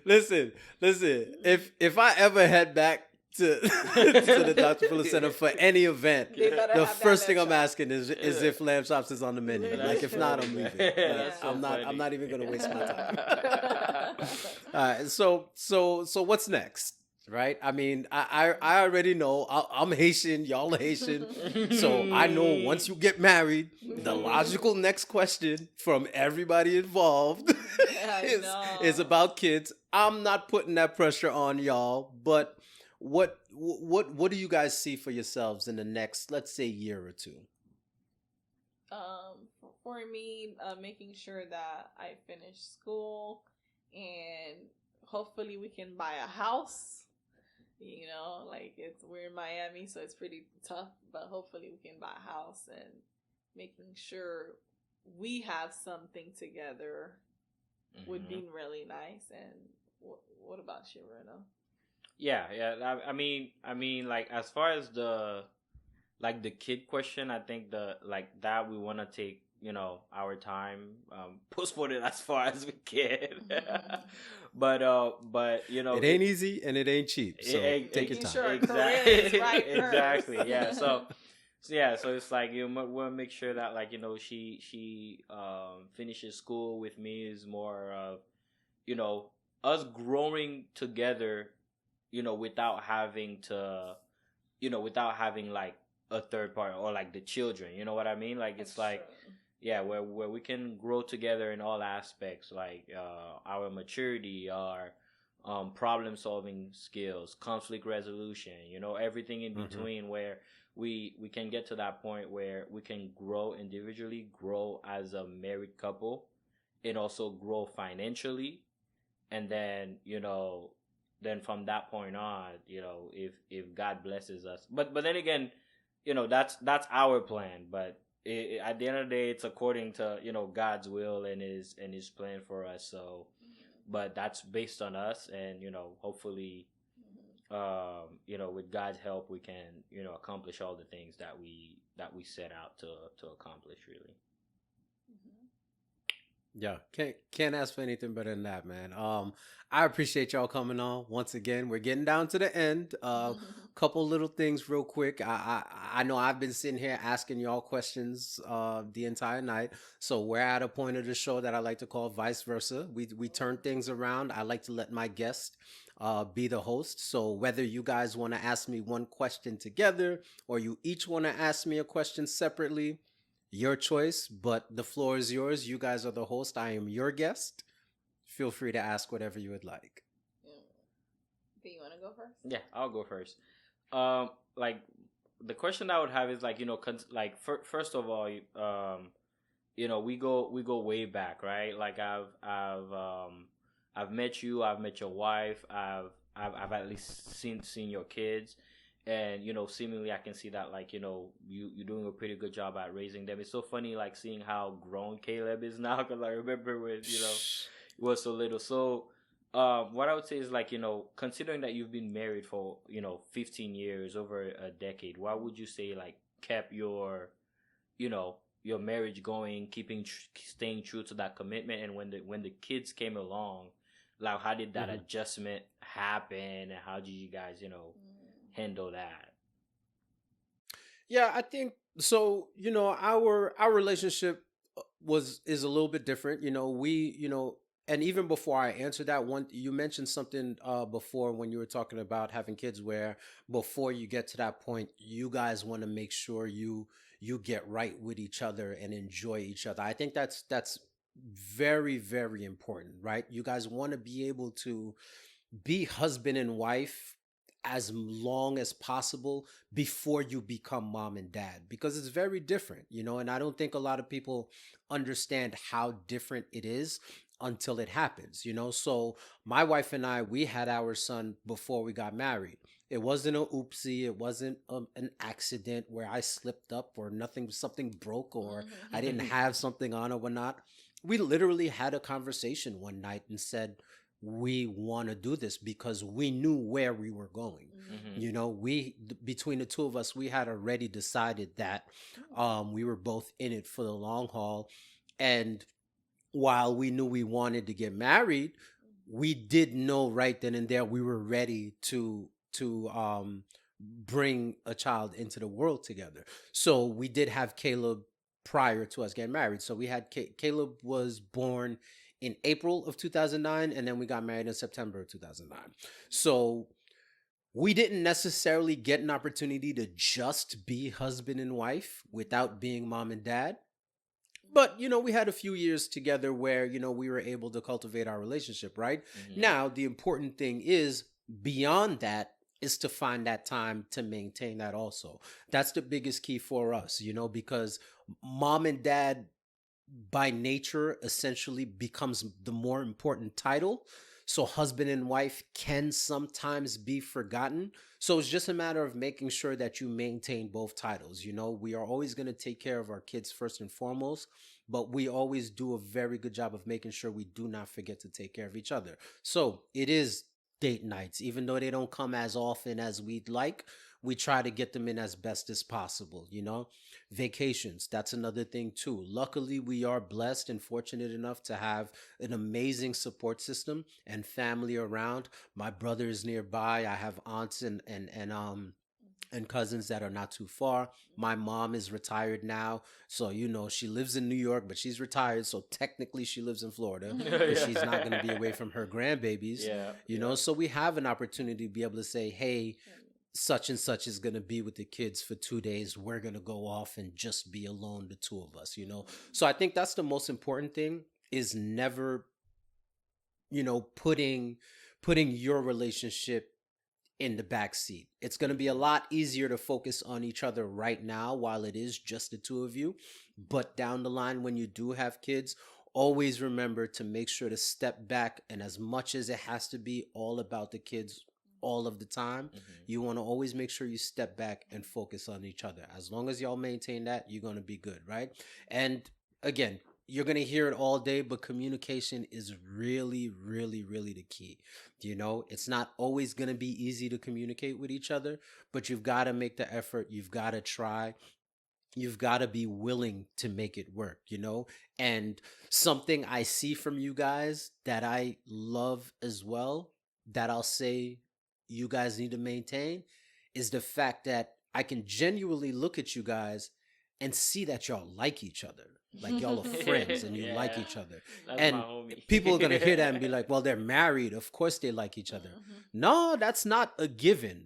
Listen. If I ever head back to the Dr. Fuller Center for any event, the first thing I'm asking is if lamb chops is on the menu. Like, if not, I'm leaving. Like, I'm not even gonna waste my time. All right. So what's next? right? I mean, I already know. I'm Haitian, y'all are Haitian, so I know once you get married, the logical next question from everybody involved I is know. about kids. I'm not putting that pressure on y'all, but what do you guys see for yourselves in the next, let's say, year or two? For me, making sure that I finish school and hopefully we can buy a house. You know, like we're in Miami, so it's pretty tough, but hopefully we can buy a house and making sure we have something together would Hmm. be really nice. And what about you, Bruno? Yeah, yeah. I mean, like as far as the kid question, I think the like that we want to take our time, postpone it as far as we can. But It ain't easy and it ain't cheap, so take your Making time. sure our career is exactly. right first. Exactly, yeah. So it's like we'll make sure that like she finishes school with me is more of you know us growing together, without having to, without having like a third party or like the children. You know what I mean? Like it's That's true. like, yeah, where we can grow together in all aspects, like our maturity, our problem solving skills, conflict resolution. Everything in Hmm. between, where we can get to that point where we can grow individually, grow as a married couple, and also grow financially, and then from that point on, if God blesses us, but then again, that's our plan, but at the end of the day, it's according to God's will and his plan for us. So, but that's based on us, and hopefully, with God's help, we can accomplish all the things that we set out to accomplish, really. Yeah, can't ask for anything better than that, man. I appreciate y'all coming on once again. We're getting down to the end. Couple little things real quick. I know I've been sitting here asking y'all questions the entire night, so we're at a point of the show that I like to call vice versa. We turn things around. I like to let my guest be the host. So whether you guys want to ask me one question together or you each want to ask me a question separately, your choice, but the floor is yours. You guys are the host. I am your guest. Feel free to ask whatever you would like. Do you want to go first? Yeah, I'll go first. Like the question I would have is like like first of all, we go way back, right? Like I've met you, I've met your wife, I've at least seen your kids, and seemingly I can see that like you're doing a pretty good job at raising them. It's so funny like seeing how grown Caleb is now, because I remember when he was so little. So what I would say is like considering that you've been married for 15 years, over a decade, what would you say like kept your marriage going, staying true to that commitment? And when the kids came along, like how did that Mhm. adjustment happen, and how did you guys handle that? Yeah, I think so. Our relationship was is a little bit different. And even before I answer that one, you mentioned something before when you were talking about having kids, where before you get to that point, you guys want to make sure you get right with each other and enjoy each other. I think that's very very important, right? You guys want to be able to be husband and wife as long as possible before you become mom and dad, because it's very different, and I don't think a lot of people understand how different it is until it happens. So my wife and I, we had our son before we got married. It wasn't a oopsie, it wasn't an accident where I slipped up or nothing, something broke or I didn't have something on or whatnot. We literally had a conversation one night and said, we want to do this because we knew where we were going. Hmm. Between the two of us, we had already decided that we were both in it for the long haul. And while we knew we wanted to get married, we did know right then and there we were ready to bring a child into the world together. So we did have Caleb prior to us getting married. So we had Caleb was born in April of 2009, and then we got married in September of 2009. So We didn't necessarily get an opportunity to just be husband and wife without being mom and dad. But, we had a few years together where, we were able to cultivate our relationship, right? Mm-hmm. Now, the important thing is beyond that is to find that time to maintain that also. That's the biggest key for us, because mom and dad by nature essentially becomes the more important title. So husband and wife can sometimes be forgotten. So it's just a matter of making sure that you maintain both titles. We are always going to take care of our kids first and foremost, but we always do a very good job of making sure we do not forget to take care of each other. So it is date nights, even though they don't come as often as we'd like. We try to get them in as best as possible, Vacations, that's another thing too. Luckily, we are blessed and fortunate enough to have an amazing support system and family around. My brother is nearby. I have aunts and cousins that are not too far. My mom is retired now. So, she lives in New York, but she's retired. So technically she lives in Florida because she's not going to be away from her grandbabies, Yeah. So we have an opportunity to be able to say, hey, such and such is going to be with the kids for 2 days. We're going to go off and just be alone, the two of us, So I think that's the most important thing is never, putting your relationship in the back seat. It's going to be a lot easier to focus on each other right now while it is just the two of you. But down the line, when you do have kids, always remember to make sure to step back. And as much as it has to be all about the kids all of the time, you want to always make sure you step back and focus on each other. As long as y'all maintain that, you're going to be good, right? And again, you're going to hear it all day, but communication is really, really, really the key. It's not always going to be easy to communicate with each other, but you've got to make the effort. You've got to try. You've got to be willing to make it work, And something I see from you guys that I love as well, that I'll say you guys need to maintain, is the fact that I can genuinely look at you guys and see that y'all like each other. Like y'all are friends and you like each other. That's And my homie. people are going to hear that and be like, well, they're married. Of course they like each other. No, that's not a given.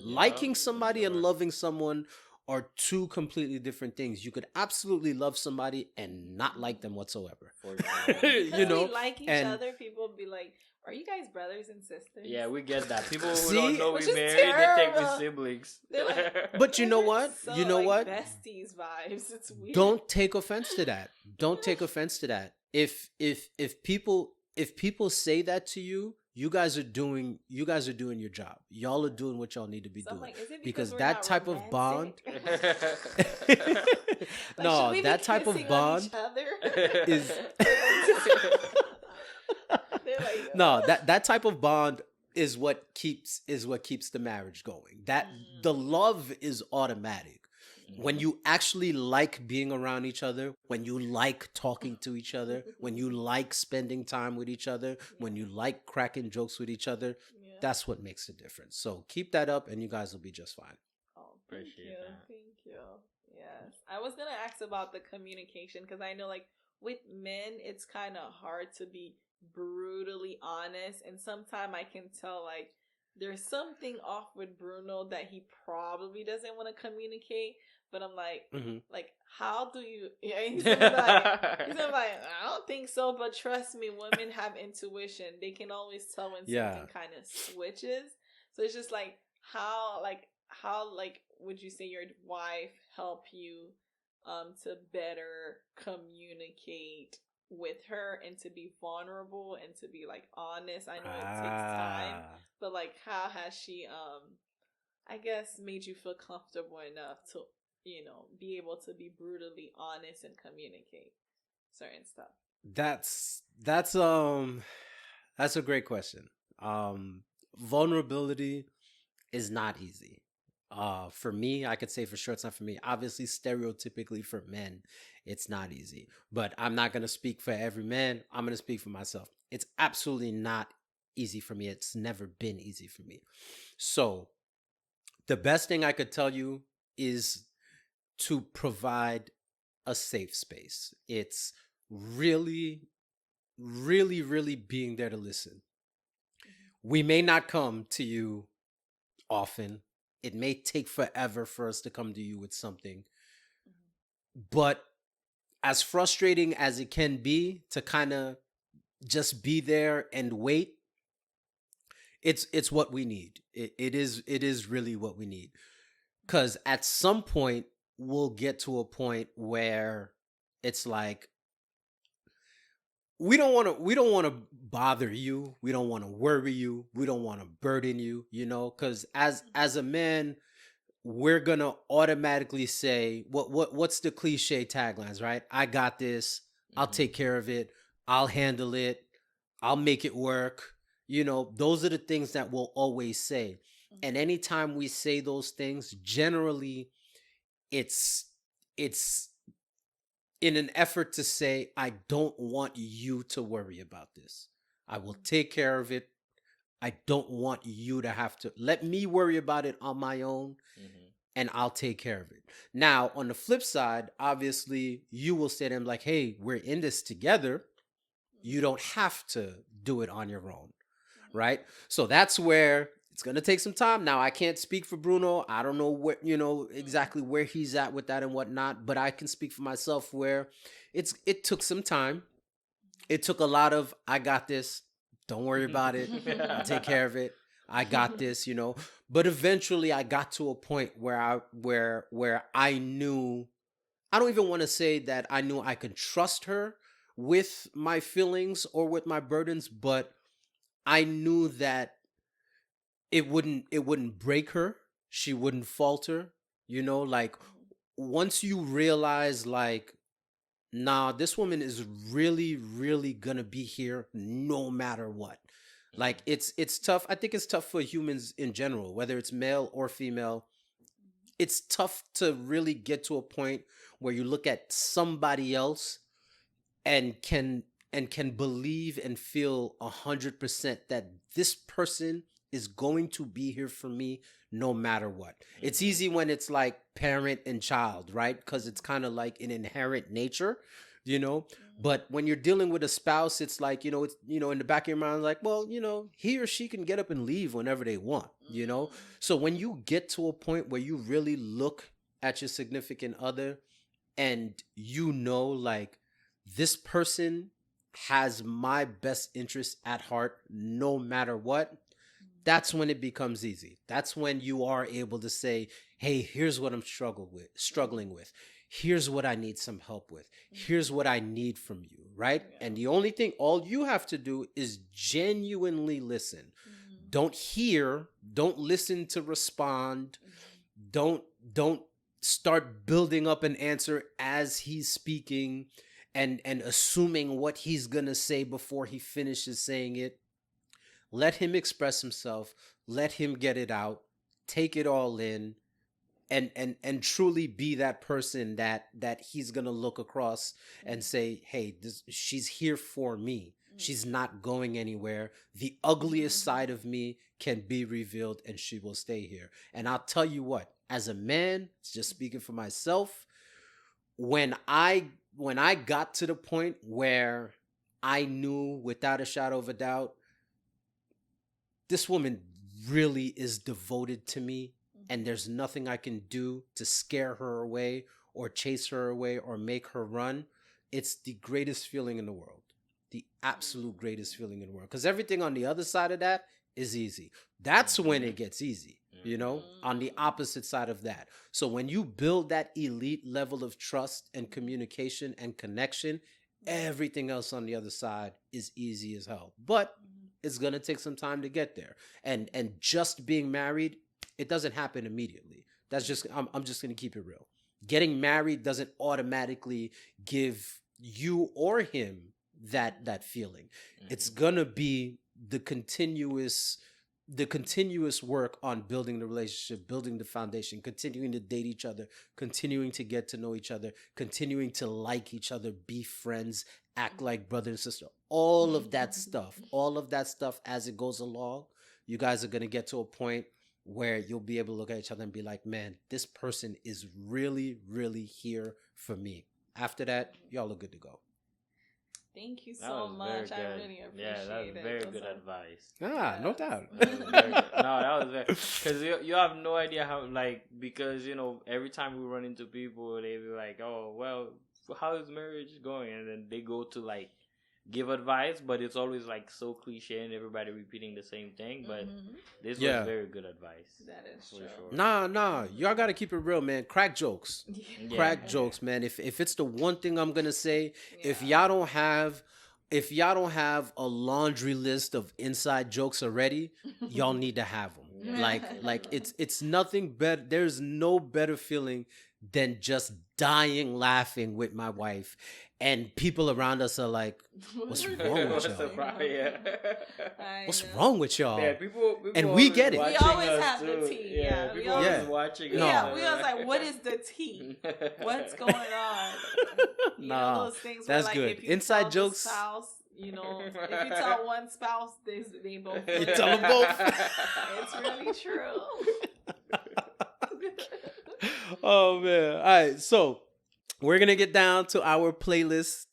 Liking somebody and loving someone are two completely different things. You could absolutely love somebody and not like them whatsoever. We like each other, people be like, are you guys brothers and sisters? Yeah, we get that. People who See? don't know Which we is married, they think we terrible. siblings. They're like, But you know what? so, You know what? Besties vibes. It's weird. Don't take offense to that. Don't take offense to that. If people say that to you, you guys are doing your job. Y'all are doing what y'all need to be So I'm doing. like, is it Because we're that not type of bond Like, no, should we be that type of kissing on bond each other? is They're like, no, that type of bond is what keeps the marriage going. That the love is automatic. When you actually like being around each other, when you like talking to each other, when you like spending time with each other, when you like cracking jokes with each other, that's what makes the difference. So keep that up and you guys will be just fine. Oh, Appreciate that. Thank you. Yes. I was going to ask about the communication because I know, like, with men, it's kind of hard to be brutally honest. And sometimes I can tell, like, there's something off with Bruno that he probably doesn't want to communicate. But I'm like, how do you? Yeah, he's gonna be like, I don't think so. But trust me, women have intuition. They can always tell when something kind of switches. So it's just like, how would you say your wife help you to better communicate with her and to be vulnerable and to be like honest? I know it takes time, but like, how has she I guess made you feel comfortable enough to be able to be brutally honest and communicate certain stuff? That's a great question. Vulnerability is not easy. For me, I could say for sure it's not for me. Obviously, stereotypically for men, it's not easy. But I'm not going to speak for every man. I'm going to speak for myself. It's absolutely not easy for me. It's never been easy for me. So the best thing I could tell you is to provide a safe space. It's really, really, really being there to listen. We may not come to you often. It may take forever for us to come to you with something. But as frustrating as it can be to kind of just be there and wait, it's what we need. It is really what we need. Cause at some point we'll get to a point where it's like we don't want to bother you. We don't want to worry you. We don't want to burden you, cuz as a man, we're going to automatically say what's the cliche taglines, right? I got this. I'll take care of it. I'll handle it. I'll make it work. Those are the things that we'll always say. And anytime we say those things, generally it's in an effort to say, I don't want you to worry about this. I will take care of it. I don't want you to have to let me worry about it on my own, and I'll take care of it. Now, on the flip side, obviously, you will say to him like, hey, we're in this together. You don't have to do it on your own, right? So that's where it's going to take some time. Now, I can't speak for Bruno. I don't know what, exactly where he's at with that and whatnot, but I can speak for myself where it took some time. It took a lot of, I got this. Don't worry about it. I'll take care of it. I got this, But eventually I got to a point where I knew, I don't even want to say that I knew I could trust her with my feelings or with my burdens, but I knew that it wouldn't break her. She wouldn't falter, like once you realize like, nah, this woman is really, really gonna be here no matter what. Like it's tough. I think it's tough for humans in general, whether it's male or female. It's tough to really get to a point where you look at somebody else and can believe and feel 100% that this person is going to be here for me no matter what. It's easy when it's like parent and child, right? Because it's kind of like an inherent nature, But when you're dealing with a spouse, it's like, it's, in the back of your mind, like, well, he or she can get up and leave whenever they want, So when you get to a point where you really look at your significant other and like, this person has my best interest at heart no matter what, that's when it becomes easy. That's when you are able to say, hey, here's what I'm struggling with. Here's what I need some help with. Here's what I need from you, right? Yeah. And the only thing, all you have to do is genuinely listen. Don't hear, don't listen to respond. Don't start building up an answer as he's speaking and assuming what he's going to say before he finishes saying it. Let him express himself. Let him get it out. Take it all in, and truly be that person that he's gonna look across and say, "Hey, she's here for me. She's not going anywhere. The ugliest side of me can be revealed, and she will stay here." And I'll tell you what, as a man, just speaking for myself, when I got to the point where I knew without a shadow of a doubt, this woman really is devoted to me, and there's nothing I can do to scare her away or chase her away or make her run. It's the greatest feeling in the world. The absolute greatest feeling in the world. Because everything on the other side of that is easy. That's when it gets easy, on the opposite side of that. So when you build that elite level of trust and communication and connection, everything else on the other side is easy as hell. But it's going to take some time to get there. And just being married, it doesn't happen immediately. That's just, I'm just going to keep it real. Getting married doesn't automatically give you or him that feeling. It's going to be the continuous work on building the relationship, building the foundation, continuing to date each other, continuing to get to know each other, continuing to like each other, be friends, act like brother and sister. All of that stuff as it goes along, you guys are going to get to a point where you'll be able to look at each other and be like, man, this person is really, really here for me. After that, y'all are good to go. Thank you That so was very much. I good. really appreciate Yeah, that's it. very Those good are- advice. Ah, no doubt. That was very good. No, that was very because you have no idea how like because every time we run into people they be like, oh well, how is marriage going, and then they go to like give advice, but it's always like so cliche and everybody repeating the same thing. But this was Yeah. very good advice. That is For true. sure. Nah. Y'all gotta keep it real, man. Crack jokes. Yeah. Crack jokes, man. If it's the one thing I'm gonna say, if Yeah. y'all don't have a laundry list of inside jokes already, y'all need to have them. Yeah. Like it's nothing better. There's no better feeling than just dying laughing with my wife, and people around us are like, "What's wrong with What's y'all? the problem? Yeah. What's wrong with y'all?" Yeah, people And we always get it. We watching always us have the too. tea, Yeah, yeah, we people always- always watching No. us. Yeah, we was like, what is the tea? What's going on? You know Nah, those things where, that's like, good. if you Inside tell the jokes. spouse, if you tell one spouse, they both. You know tell that. them both. It's really true. Oh man. All right, so we're gonna get down to our playlist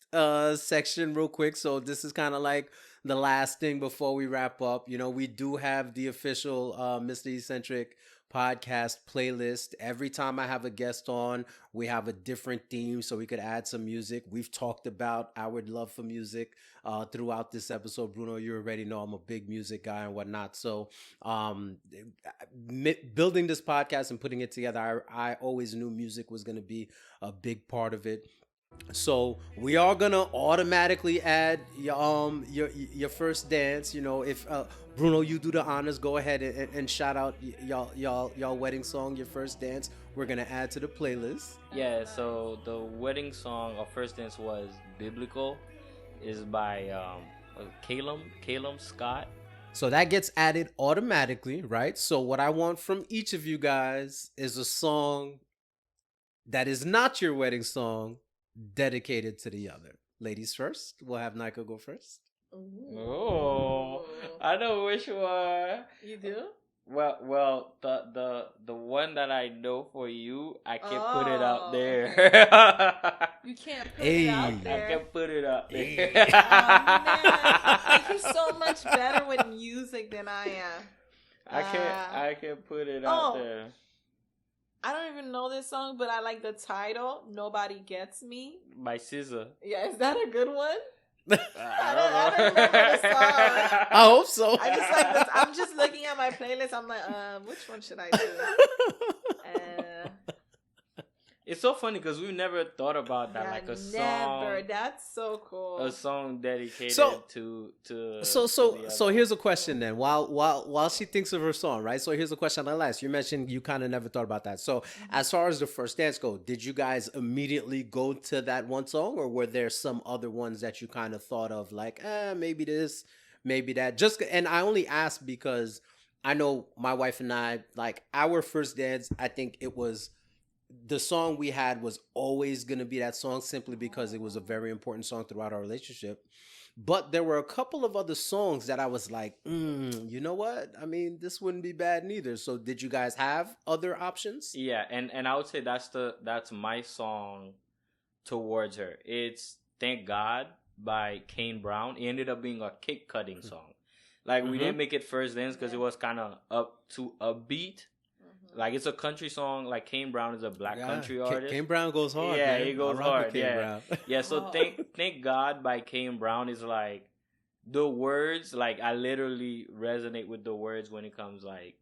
section real quick. So this is kind of like the last thing before we wrap up. We do have the official Mr. Eccentric podcast playlist. Every time I have a guest on, we have a different theme so we could add some music. We've talked about our love for music throughout this episode. Bruno, you already know I'm a big music guy and whatnot. So building this podcast and putting it together, I always knew music was going to be a big part of it. So we are gonna automatically add your first dance. If Bruno, you do the honors, go ahead and shout out y'all wedding song, your first dance. We're gonna add to the playlist. Yeah, so the wedding song or first dance was Biblical, is by Calum Scott. So that gets added automatically, right? So what I want from each of you guys is a song that is not your wedding song, dedicated to the other. Ladies first. We'll have Naikha go first. Oh, I know which one. You do? Well, the one that I know for you, I can put it out Oh. there. You can't put Hey. it out I there. can put it out there. Oh, man. Like, he's so much better with music than I am. I can put it out Oh. there. I don't even know this song, but I like the title, Nobody Gets Me. By SZA. Yeah, is that a good one? I I don't remember the song. I hope so. I just like this. I'm just looking at my playlist. I'm like, which one should I do? It's so funny because we never thought about that, Yeah, like a never. song, That's so cool. a song dedicated So- to. So to the other. here's a question then. While she thinks of her song, right? So here's a question I'll ask. You mentioned you kind of never thought about that. So as far as the first dance go, did you guys immediately go to that one song, or were there some other ones that you kind of thought of, like, maybe this, maybe that? And I only ask because I know my wife and I, like, our first dance, I think it was the song we had was always going to be that song, simply because it was a very important song throughout our relationship. But there were a couple of other songs that I was like, you know what? I mean, this wouldn't be bad neither. So did you guys have other options? Yeah, and I would say that's my song towards her. It's Thank God by Kane Brown. It ended up being a cake cutting song. Like, we didn't make it first dance because it was kind of up to a beat. Like, it's a country song. Like, Kane Brown is a black country artist. Kane Brown goes hard. Yeah, man. he goes I rock with hard. Kane Yeah, Brown. yeah. So Oh. thank God by Kane Brown is like the words. Like, I literally resonate with the words when it comes, like,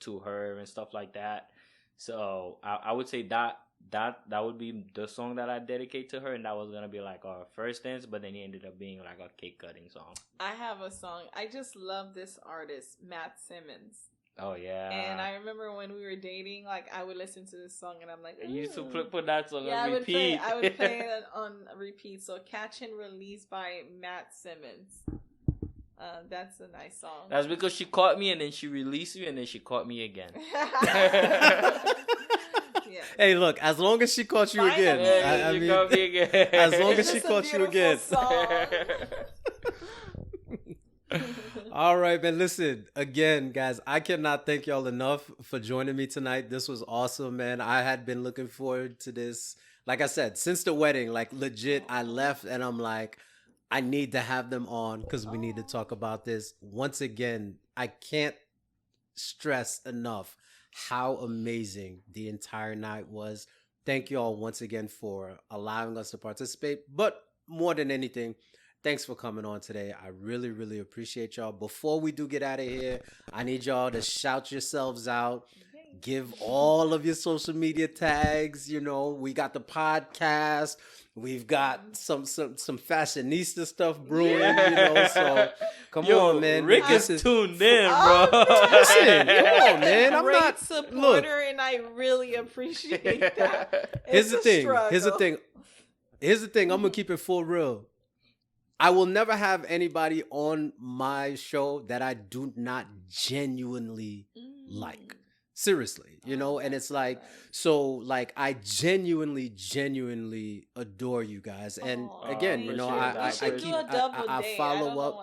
to her and stuff like that. So I would say that would be the song that I dedicate to her, and that was gonna be like our first dance. But then it ended up being like a cake cutting song. I have a song. I just love this artist, Matt Simmons. Oh yeah. And I remember when we were dating, like, I would listen to this song and I'm like, You used to "Ooh." put that song Yeah, on repeat. I would play it on repeat. So Catch and Release by Matt Simmons. That's a nice song. That's because she caught me and then she released me and then she caught me again. Yeah. Hey, look, as long as she caught you again, Finally. I she mean, caught me again. as long It's as she just a caught you beautiful again. song. All right, man. Listen, again, guys, I cannot thank y'all enough for joining me tonight. This was awesome, man. I had been looking forward to this. Like I said, since the wedding, like, legit, I left and I'm like, I need to have them on because we need to talk about this. Once again, I can't stress enough how amazing the entire night was. Thank you all once again for allowing us to participate. But more than anything, thanks for coming on today. I really, really appreciate y'all. Before we do get out of here, I need y'all to shout yourselves out. Give all of your social media tags. You know, we got the podcast. We've got some fashionista stuff brewing. Yeah. You know, so come on, man. Rick is tuned in, bro. Listen, come on, man. I'm Great not supporter, look. and I really appreciate that. Here's the thing. Struggle. Here's the thing. I'm gonna keep it full real. I will never have anybody on my show that I do not genuinely like. Seriously, you know, and it's like, so like I genuinely adore you guys. And again, you know, I follow up.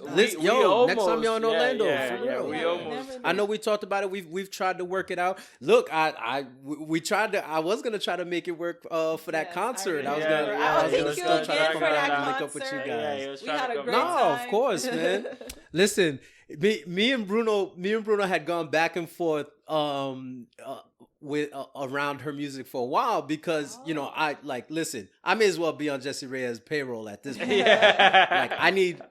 Listen, next time you're in Orlando, for real. I know we talked about it. We've tried to work it out. Look, we tried to. I was gonna try to make it work for that concert. I was gonna still try to come down and link up with you guys. We had a great No, time. of course, man. Listen, me and Bruno had gone back and forth with around her music for a while because you know listen, I may as well be on Jessie Reyes' payroll at this point. Like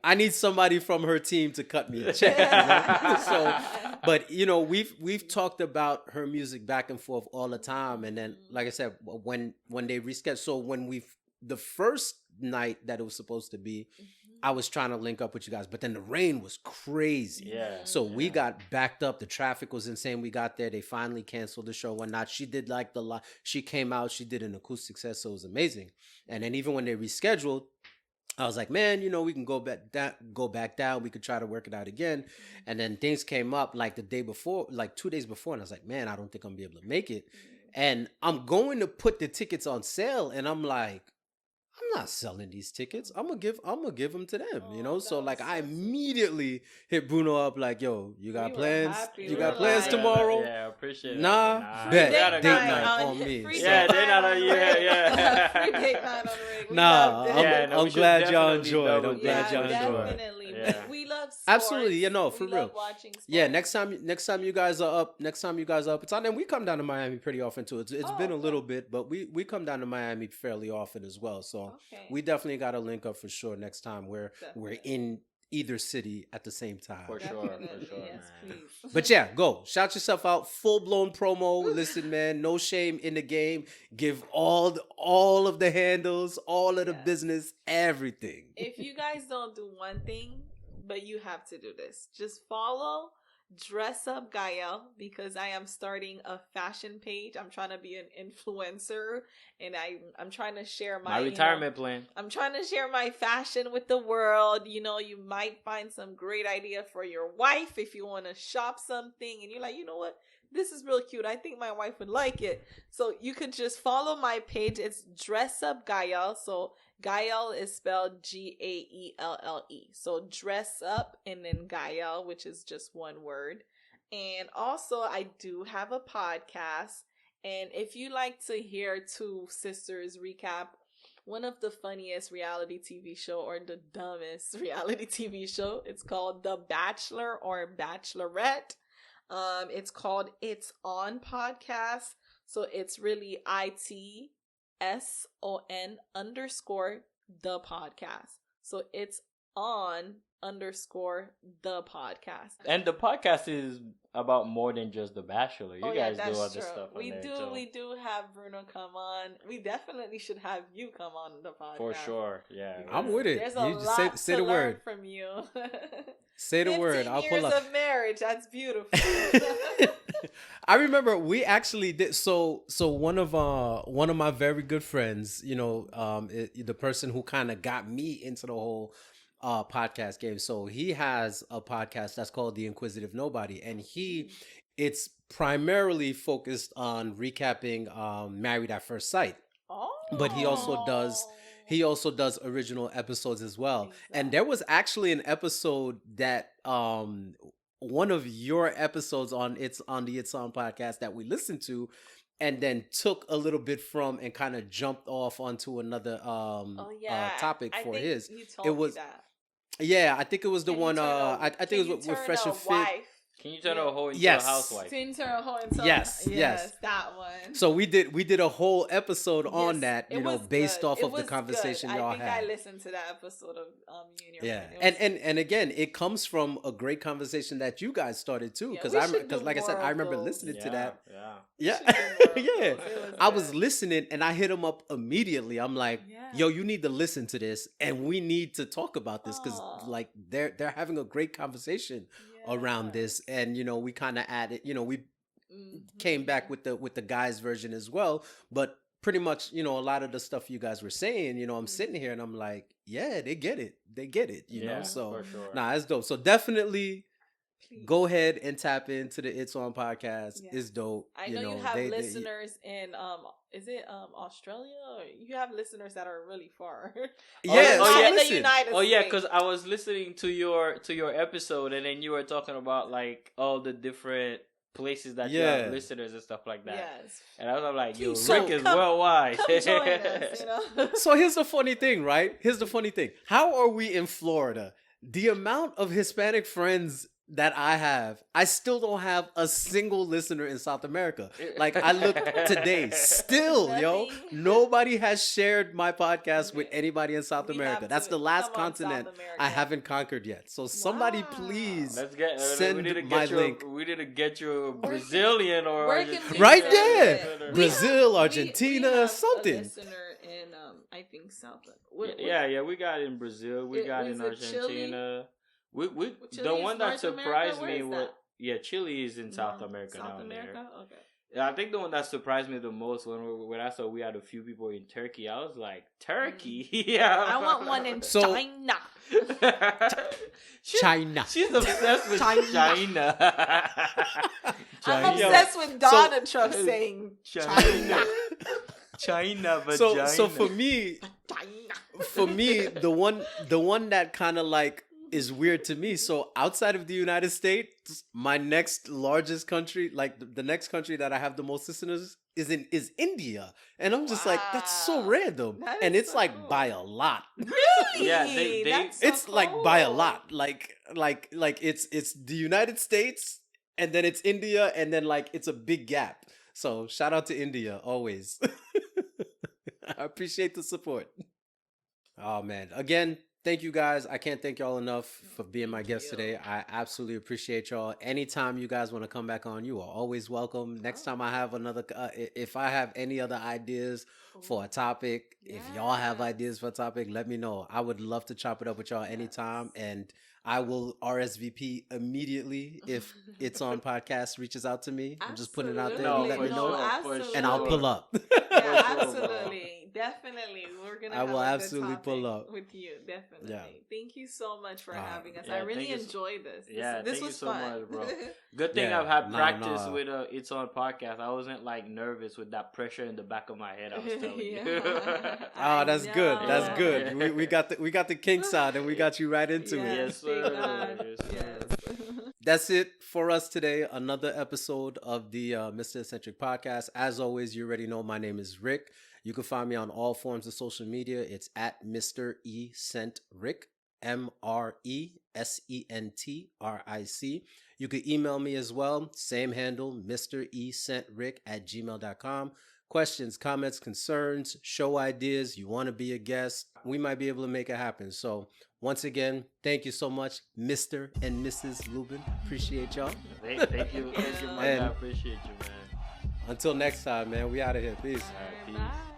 I need somebody from her team to cut me a check. You know? So, but you know we've talked about her music back and forth all the time, and then like I said, when they rescheduled, so when the first night that it was supposed to be, I was trying to link up with you guys, but then the rain was crazy. Yeah. So we got backed up. The traffic was insane. We got there. They finally canceled the show and not. She did like she came out. She did an acoustic set, so it was amazing. And then even when they rescheduled, I was like, man, you know, we can go back down. We could try to work it out again. And then things came up like the day before, like 2 days before, and I was like, man, I don't think I'm gonna be able to make it. And I'm going to put the tickets on sale, and I'm like, I'm not selling these tickets. I'm gonna give them to them, you know. So like I immediately hit Bruno up like, yo, you got plans? You got plans tomorrow? Yeah, appreciate it. Nah, bet date night on me. Yeah, date night on you. Yeah. Free date night on Rick. Nah, I'm glad y'all enjoyed. I'm glad y'all enjoyed. Definitely. We love sports. Absolutely, you know, for we real. Love watching sports. Yeah, next time you guys are up, it's on. And we come down to Miami pretty often too. It's been a little bit, but we come down to Miami fairly often as well. So we definitely got to link up for sure next time we're in either city at the same time. For sure. Yes, please. But yeah, go shout yourself out. Full blown promo. Listen, man, no shame in the game. Give all of the handles, all of the business, everything. If you guys don't do one thing, but you have to do this, just follow Dress Up Gael, because I am starting a fashion page. I'm trying to be an influencer, and I'm trying to share my retirement plan. I'm trying to share my fashion with the world. You know, you might find some great idea for your wife if you want to shop something, and you're like, you know what? This is real cute. I think my wife would like it. So you could just follow my page. It's Dress Up Gael. So Gael is spelled Gaelle. So Dress Up and then Gael, which is just one word. And also I do have a podcast. And if you like to hear two sisters recap one of the funniest reality TV show or the dumbest reality TV show, it's called The Bachelor or Bachelorette. It's called It's On Podcast. So it's really ITSON_ the podcast. So it's on _ the podcast. And the podcast is about more than just The Bachelor. You guys do other stuff. We do have Bruno come on. We definitely should have you come on the podcast. For sure. Yeah. I'm with it. There's a you lot just say to the learn word from you. Say the word. I'll pull up. 15 years of marriage. That's beautiful. I remember we actually did so one of my very good friends, you know, the person who kind of got me into the whole podcast game. So he has a podcast that's called The Inquisitive Nobody, and it's primarily focused on recapping Married at First Sight. Oh. But he also does original episodes as well. Exactly. And there was actually an episode that one of your episodes on the It's On podcast that we listened to, and then took a little bit from and kind of jumped off onto another topic I for think his. you told It was me that. yeah, I think it was the Can you one. turn I think it was with Fresh and Fit. wife? Can you turn a hoe into Yes. a housewife? Can you turn a hoe into Yes, yes, yes. that one. So we did a whole episode on Yes, that, it you know, was based good. off It of the was conversation good. y'all I think had. I listened to that episode of you and your Yeah, friend. It was- and again, it comes from a great conversation that you guys started too, Yeah, because we should do like I said, more I of remember those. listening to that. Yeah. Yeah, should do more of yeah. those. It was I was good. listening and I hit him up immediately. I'm like, Yeah. "Yo, you need to listen to this, and we need to talk about this because Aw. like they're having a great conversation around this, and you know, we kind of added, you know, we came back with the guys version as well, but pretty much, you know, a lot of the stuff you guys were saying, you know, I'm sitting here and I'm like, yeah, they get it, you know. So for sure. nah, it's dope. So definitely Please. go ahead and tap into the It's On podcast. Yeah. It's dope. I know you have listeners in is it Australia, or you have listeners that are really far? Yeah, Oh, in the listen. United Oh yeah, States. because I was listening to your episode, and then you were talking about like all the different places that you have listeners and stuff like that. Yes. And I was like, yo, So- Rick is worldwide. Come join us, you know. So here's the funny thing, right? Here's the funny thing. How are we in Florida? The amount of Hispanic friends that I have, I still don't have a single listener in South America. Like I looked today, still, yo, Nothing. nobody has shared my podcast with anybody in South We America. have That's to the last come on, South continent America. I haven't conquered yet. So somebody Wow. please Let's get send we need to my get you link. we need to get you a Brazilian or where can Argentinian we Right send there. it? Brazil, We Argentina, have something. A listener in I think South. Yeah, we got in Brazil, we got was in it Chile? Argentina. We Chile the is one that North America? surprised Where me is was that? yeah, Chile is in South North- America South down America. there. Okay. Yeah, I think the one that surprised me the most when I saw we had a few people in Turkey, I was like, Turkey? Yeah. I want one in So- China. China. She's obsessed with China. China. I'm China. obsessed with Donald Trump saying China. China, vagina. So for me, China. the one that kind of like is weird to me. So outside of the United States, my next largest country, like the next country that I have the most listeners is India, and I'm just like, that's so Wow. random, That and is it's so like cool. by a lot. Really? Yeah, they- That's so It's like by a cool. lot, like it's the United States, and then it's India, and then like it's a big gap. So shout out to India always. I appreciate the support. Oh man, again, thank you guys. I can't thank y'all enough for being my guest you. today. I absolutely appreciate y'all. Anytime you guys want to come back on, you are always welcome. Next time I have another, if I have any other ideas for a topic, if y'all have Yeah. ideas for a topic, let me know. I would love to chop it up with y'all anytime, and I will RSVP immediately if It's On podcast reaches out to me. I'm just putting it out there. No, Let for me know, sure, absolutely. and I'll pull up. Yeah, For sure, bro. absolutely. Definitely. We're gonna I have will a good absolutely pull topic up. with you. Definitely. Yeah. Thank you so much for having us. yeah, I really thank you so- enjoyed this. Yeah, this thank you was so fun. much, bro. Good thing Yeah, I've had nah, practice nah. with It's On podcast. I wasn't like nervous with that pressure in the back of my head. I was telling you. Oh, that's good. That's know. good. We got the kink side, and we got you right into it. Yes, thank sir. God. Yes, sir. Yes. That's it for us today. Another episode of the Mr. Eccentric podcast. As always, you already know my name is Rick. You can find me on all forms of social media. It's at Mr. Rick, MRESENTRIC. You can email me as well. Same handle, MrEcentRick@gmail.com. Questions, comments, concerns, show ideas. You want to be a guest? We might be able to make it happen. So once again, thank you so much, Mr. and Mrs. Lubin. Appreciate y'all. Thank you, man. And- I appreciate you, man. Until next time, man. We out of here. Peace. All right, peace. Bye.